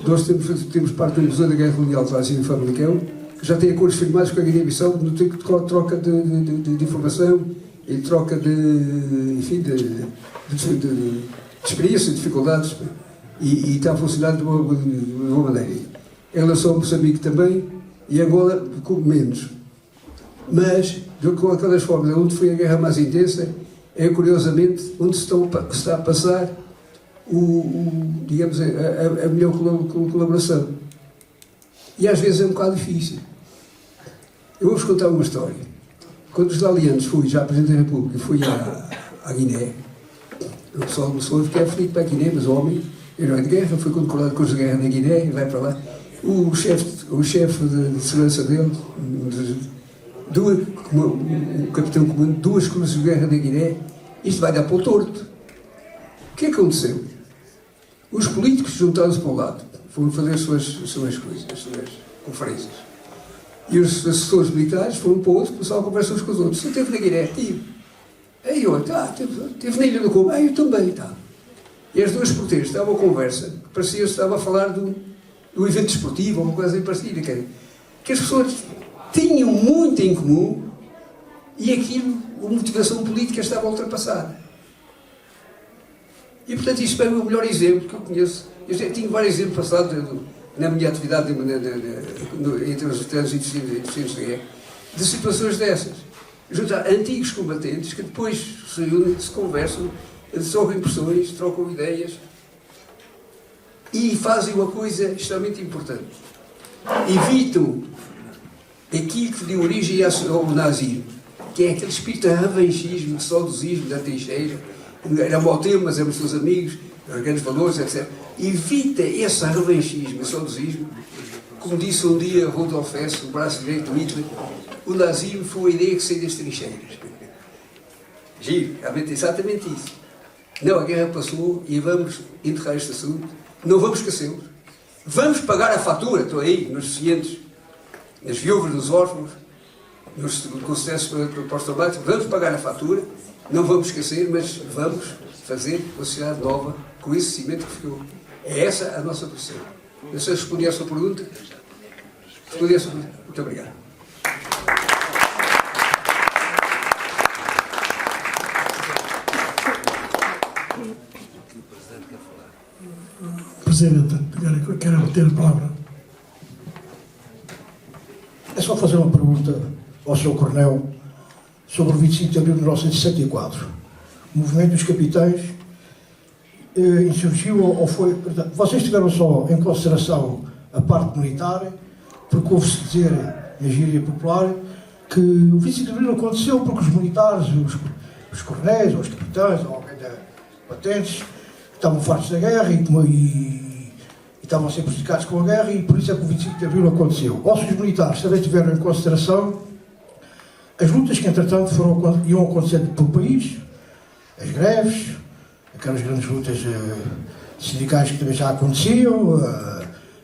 nós temos parte da inclusão da Guerra Mundial de Asilo e Famalicão, que já tem acordos firmados com a Guiné-Bissau no tipo de troca de informação e troca de experiência, de dificuldades, e está a funcionar de uma boa maneira. Em relação ao Moçambique também, e agora com menos. Mas, com aquelas formas, onde foi a guerra mais intensa, é curiosamente onde se está a passar digamos, a melhor colaboração. E às vezes é um bocado difícil. Eu vou-vos contar uma história. Quando os Lalianos fui, já Presidente da República, fui à Guiné, o pessoal começou a ficar aflito para a Guiné, mas o homem, herói de guerra, foi condecorado com a guerra da Guiné, e vai para lá. O chefe de segurança dele, o capitão comando, 2 cruzes de guerra da Guiné, isto vai dar para o torto. O que aconteceu? Os políticos juntaram-se para um lado, foram fazer as suas coisas, as suas conferências. E os assessores militares foram para o outro, começaram a conversar uns com os outros. Você esteve na Guiné? Tive. Aí eu, esteve na Ilha do Combo? Eu também, tá. E as duas porteiras estavam a conversa, parecia que estava a falar do evento desportivo, ou uma coisa parecida, que as pessoas tinham muito em comum e aquilo, a motivação política estava ultrapassada. E, portanto, isto é o melhor exemplo que eu conheço. Eu já tinha vários exemplos passados na minha atividade entre os veteranos e deficientes de guerra, de situações dessas. Juntar antigos combatentes que depois se unem, se conversam, trocam impressões, trocam ideias e fazem uma coisa extremamente importante. Evitam aquilo que deu origem ao nazismo, que é aquele espírito de revanchismo, de saudosismo, da trincheira. Era mau tempo, mas éramos seus amigos, grandes valores, etc. Evita esse revanchismo, esse saudosismo. Como disse um dia Rudolf Hess, o braço direito do Hitler, o nazismo foi a ideia que saiu das trincheiras. Giro, realmente é exatamente isso. Não, a guerra passou e vamos enterrar este assunto, não vamos esquecê-los. Vamos pagar a fatura, estou aí, nos deficientes, nas viúvas, nos órfãos, nos concessos pós-traumáticos, vamos pagar a fatura. Não vamos esquecer, mas vamos fazer uma sociedade nova com esse cimento que ficou. É essa a nossa posição. Não sei se respondi à sua pergunta. Respondi à sua pergunta. Muito obrigado. Presidente, quero ter a palavra. As só fazer uma pergunta ao Sr. Coronel sobre o 25 de abril de 1964. O movimento dos capitães insurgiu ou foi... Portanto, vocês tiveram só em consideração a parte militar, porque ouve-se dizer na gíria popular que o 25 de abril aconteceu porque os militares, os coronéis, ou os capitães, ou alguém da patentes, estavam fartos da guerra e estavam a ser prejudicados com a guerra, e por isso é que o 25 de abril aconteceu. Ou se os militares também tiveram em consideração as lutas que, entretanto, iam acontecendo pelo país, as greves, aquelas grandes lutas sindicais que também já aconteciam,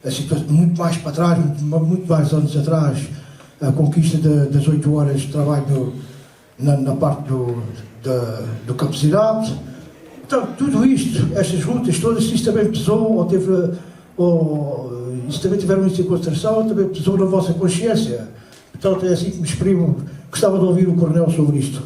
a situação muito mais para trás, muito mais anos atrás, a conquista das 8 horas de trabalho na parte do capacidade. Então, tudo isto, estas lutas todas, isso também pesou, isso também tiveram isso em consideração, também pesou na vossa consciência. Portanto, é assim que me exprimo. Gostava de ouvir o Coronel sobre isto.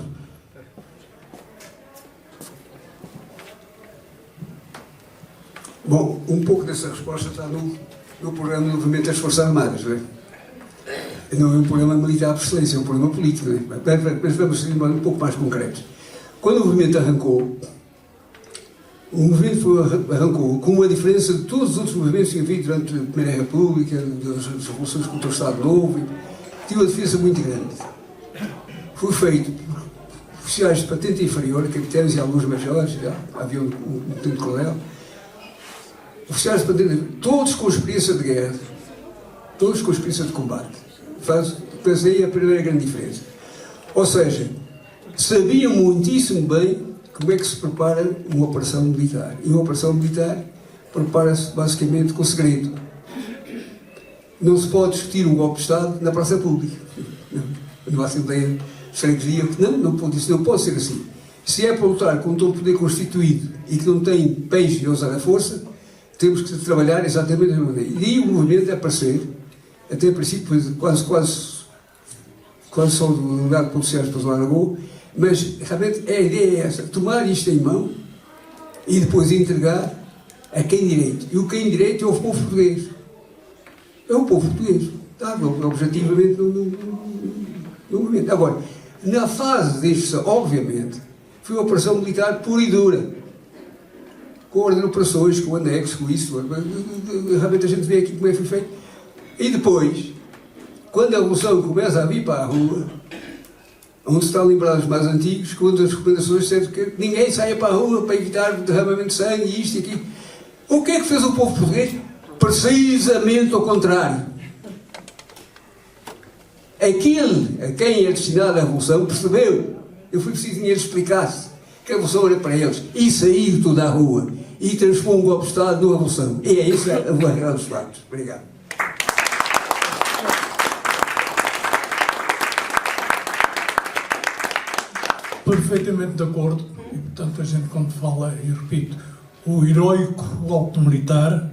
Bom, um pouco dessa resposta está no programa do movimento das Forças Armadas, não é? Não é um problema militar por excelência, é um problema político, não é? Mas vamos ser um pouco mais concretos. Quando o movimento arrancou, arrancou com uma diferença de todos os outros movimentos que havia durante a Primeira República, das revoluções contra o Estado Novo, tinha uma diferença muito grande. Foi feito por oficiais de patente inferior, capitães e alguns majores, já havia um tenente-coronel, oficiais de patente inferior, todos com experiência de guerra, todos com experiência de combate. Faz aí a primeira grande diferença. Ou seja, sabiam muitíssimo bem como é que se prepara uma operação militar. E uma operação militar prepara-se basicamente com segredo. Não se pode discutir um golpe de Estado na praça pública. Numa Assembleia de Freguesia, isso não pode ser assim. Se é para lutar contra um poder constituído e que não tem peixe e usar a força, temos que trabalhar exatamente da mesma maneira. E o movimento é aparecer, até a princípio, quase só do lugar de policiais para o Aragô, mas realmente a ideia é essa, tomar isto em mão e depois entregar a quem direito. E o quem direito é o povo português. É o povo português. Está objetivamente no momento. Agora, na fase deste, obviamente, foi uma operação militar pura e dura. Com ordem de operações, com anexo, com isso. Realmente a gente vê aqui como é que foi feito. E depois, quando a revolução começa a vir para a rua, onde se estão lembrados os mais antigos, quando as recomendações disseram que ninguém saia para a rua para evitar derramamento de sangue e isto e aquilo. O que é que fez o povo português? Precisamente ao contrário. Aquele a quem é destinada a revolução percebeu. Eu fui preciso que ninguém explicasse que a revolução era para eles. E saiu tudo à rua. E transformou um golpe de Estado numa revolução. E é isso a regra dos factos. Obrigado. Perfeitamente de acordo, e portanto a gente quando fala, e repito, o heroico golpe militar,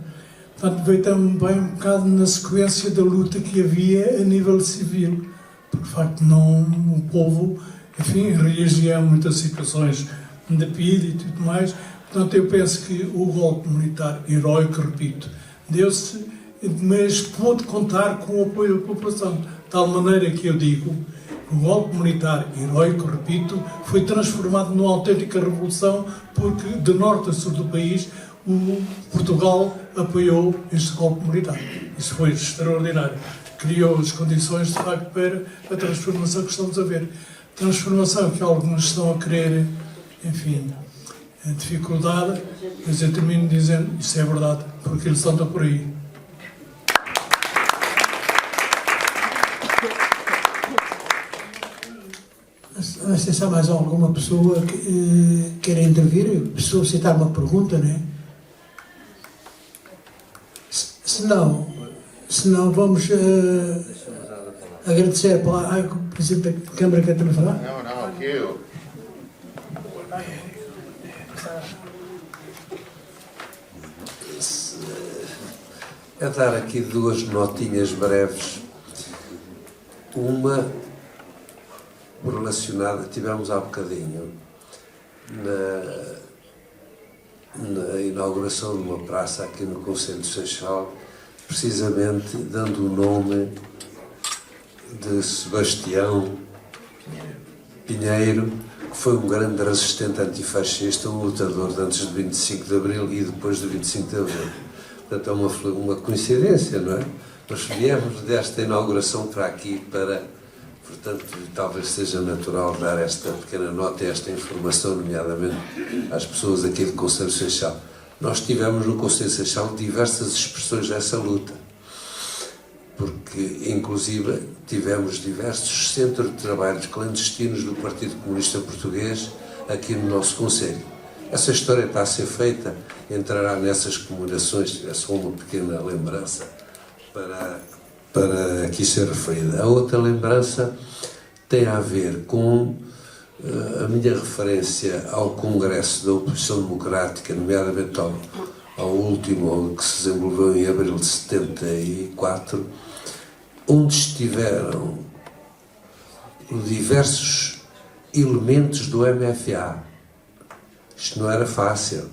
portanto veio também um bocado na sequência da luta que havia a nível civil, porque de facto o povo, enfim, reagia a muitas situações de PIDE e tudo mais, portanto eu penso que o golpe militar heroico, repito, deu-se, mas pôde contar com o apoio da população, de tal maneira que eu digo, o golpe militar heroico, repito, foi transformado numa autêntica revolução porque, de norte a sul do país, Portugal apoiou este golpe militar. Isso foi extraordinário. Criou as condições, de facto, para a transformação que estamos a ver. Transformação que alguns estão a querer, enfim, em dificuldade, mas eu termino dizendo, isso é verdade, porque eles estão por aí. Não sei se há mais alguma pessoa que queira intervir, pessoa citar uma pergunta, não é? Se não vamos agradecer para o Presidente da Câmara que quer também falar. Não, aqui eu. É dar aqui duas notinhas breves. Uma relacionada, tivemos há bocadinho na inauguração de uma praça aqui no Conselho de Seixal, precisamente dando o nome de Sebastião Pinheiro, que foi um grande resistente antifascista, um lutador de antes do 25 de Abril e depois do 25 de Abril. Portanto, é uma coincidência, não é? Nós viemos desta inauguração para aqui para, portanto, talvez seja natural dar esta pequena nota e esta informação, nomeadamente às pessoas aqui do Conselho Seixal. Nós tivemos no Conselho Seixal diversas expressões dessa luta, porque, inclusive, tivemos diversos centros de trabalhos clandestinos do Partido Comunista Português aqui no nosso Conselho. Essa história está a ser feita, entrará nessas comemorações, é só uma pequena lembrança para aqui ser referida. A outra lembrança tem a ver com a minha referência ao Congresso da Oposição Democrática, nomeadamente ao último, que se desenvolveu em abril de 74, onde estiveram diversos elementos do MFA. Isto não era fácil.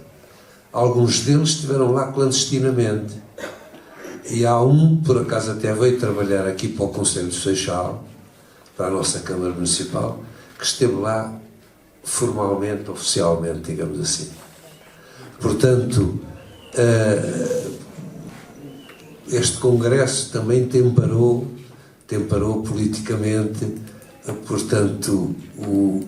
Alguns deles estiveram lá clandestinamente. E há um, por acaso até veio trabalhar aqui para o Conselho de Seixal, para a nossa Câmara Municipal, que esteve lá formalmente, oficialmente, digamos assim. Portanto, este Congresso também temperou politicamente, portanto, o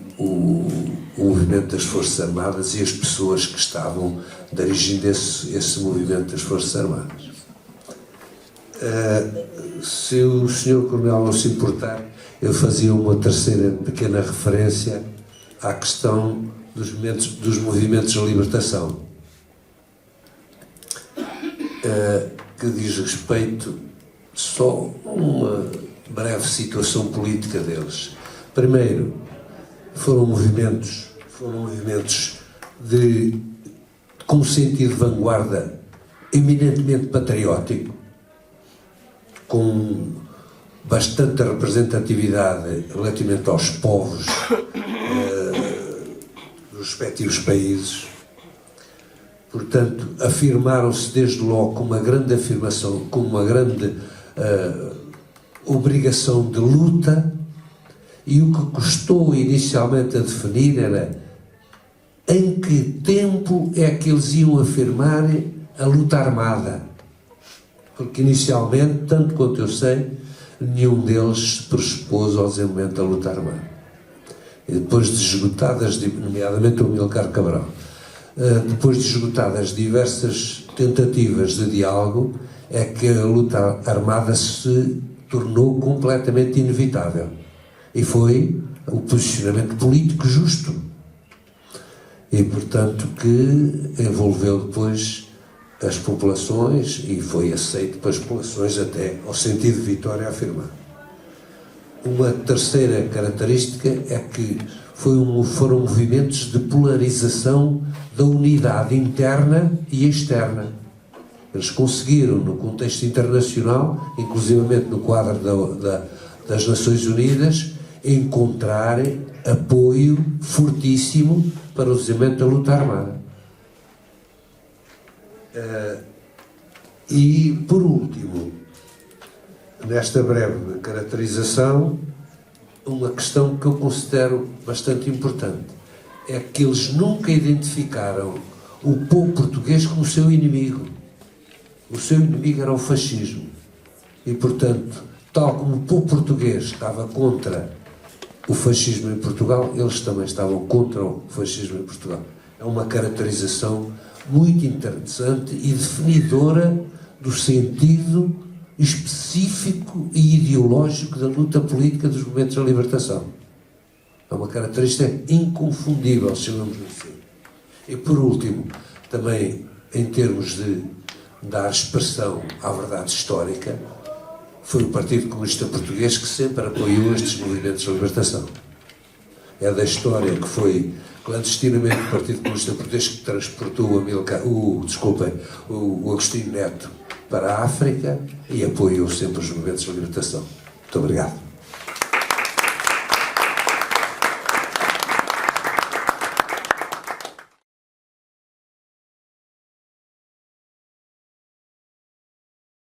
movimento das Forças Armadas e as pessoas que estavam dirigindo esse movimento das Forças Armadas. Se o Sr. Coronel não se importar, eu fazia uma terceira pequena referência à questão dos movimentos de libertação, que diz respeito só a uma breve situação política deles. Primeiro, foram movimentos com um sentido de vanguarda eminentemente patriótico, com bastante representatividade relativamente aos povos dos respectivos países. Portanto, afirmaram-se desde logo com uma grande afirmação, com uma grande obrigação de luta, e o que custou inicialmente a definir era em que tempo é que eles iam afirmar a luta armada. Porque inicialmente, tanto quanto eu sei, nenhum deles se predispôs ao desenvolvimento da luta armada. E depois de esgotadas, nomeadamente o Amilcar Cabral, depois de esgotadas diversas tentativas de diálogo, é que a luta armada se tornou completamente inevitável. E foi o posicionamento político justo. E, portanto, que envolveu depois as populações e foi aceito pelas populações até ao sentido de vitória afirmado. Uma terceira característica é que foram movimentos de polarização da unidade interna e externa. Eles conseguiram, no contexto internacional, inclusivamente no quadro das Nações Unidas, encontrar apoio fortíssimo para o desenvolvimento da luta armada. E, por último, nesta breve caracterização, uma questão que eu considero bastante importante é que eles nunca identificaram o povo português como seu inimigo. O seu inimigo era o fascismo. E, portanto, tal como o povo português estava contra o fascismo em Portugal, eles também estavam contra o fascismo em Portugal. É uma caracterização muito interessante e definidora do sentido específico e ideológico da luta política dos movimentos da libertação. É uma característica inconfundível, chamamos assim. E, por último, também em termos de dar expressão à verdade histórica, foi o Partido Comunista Português que sempre apoiou estes movimentos de libertação. É da história que foi clandestinamente o Partido Comunista Português que transportou o Agostinho Neto para a África e apoiou sempre os movimentos de libertação. Muito obrigado.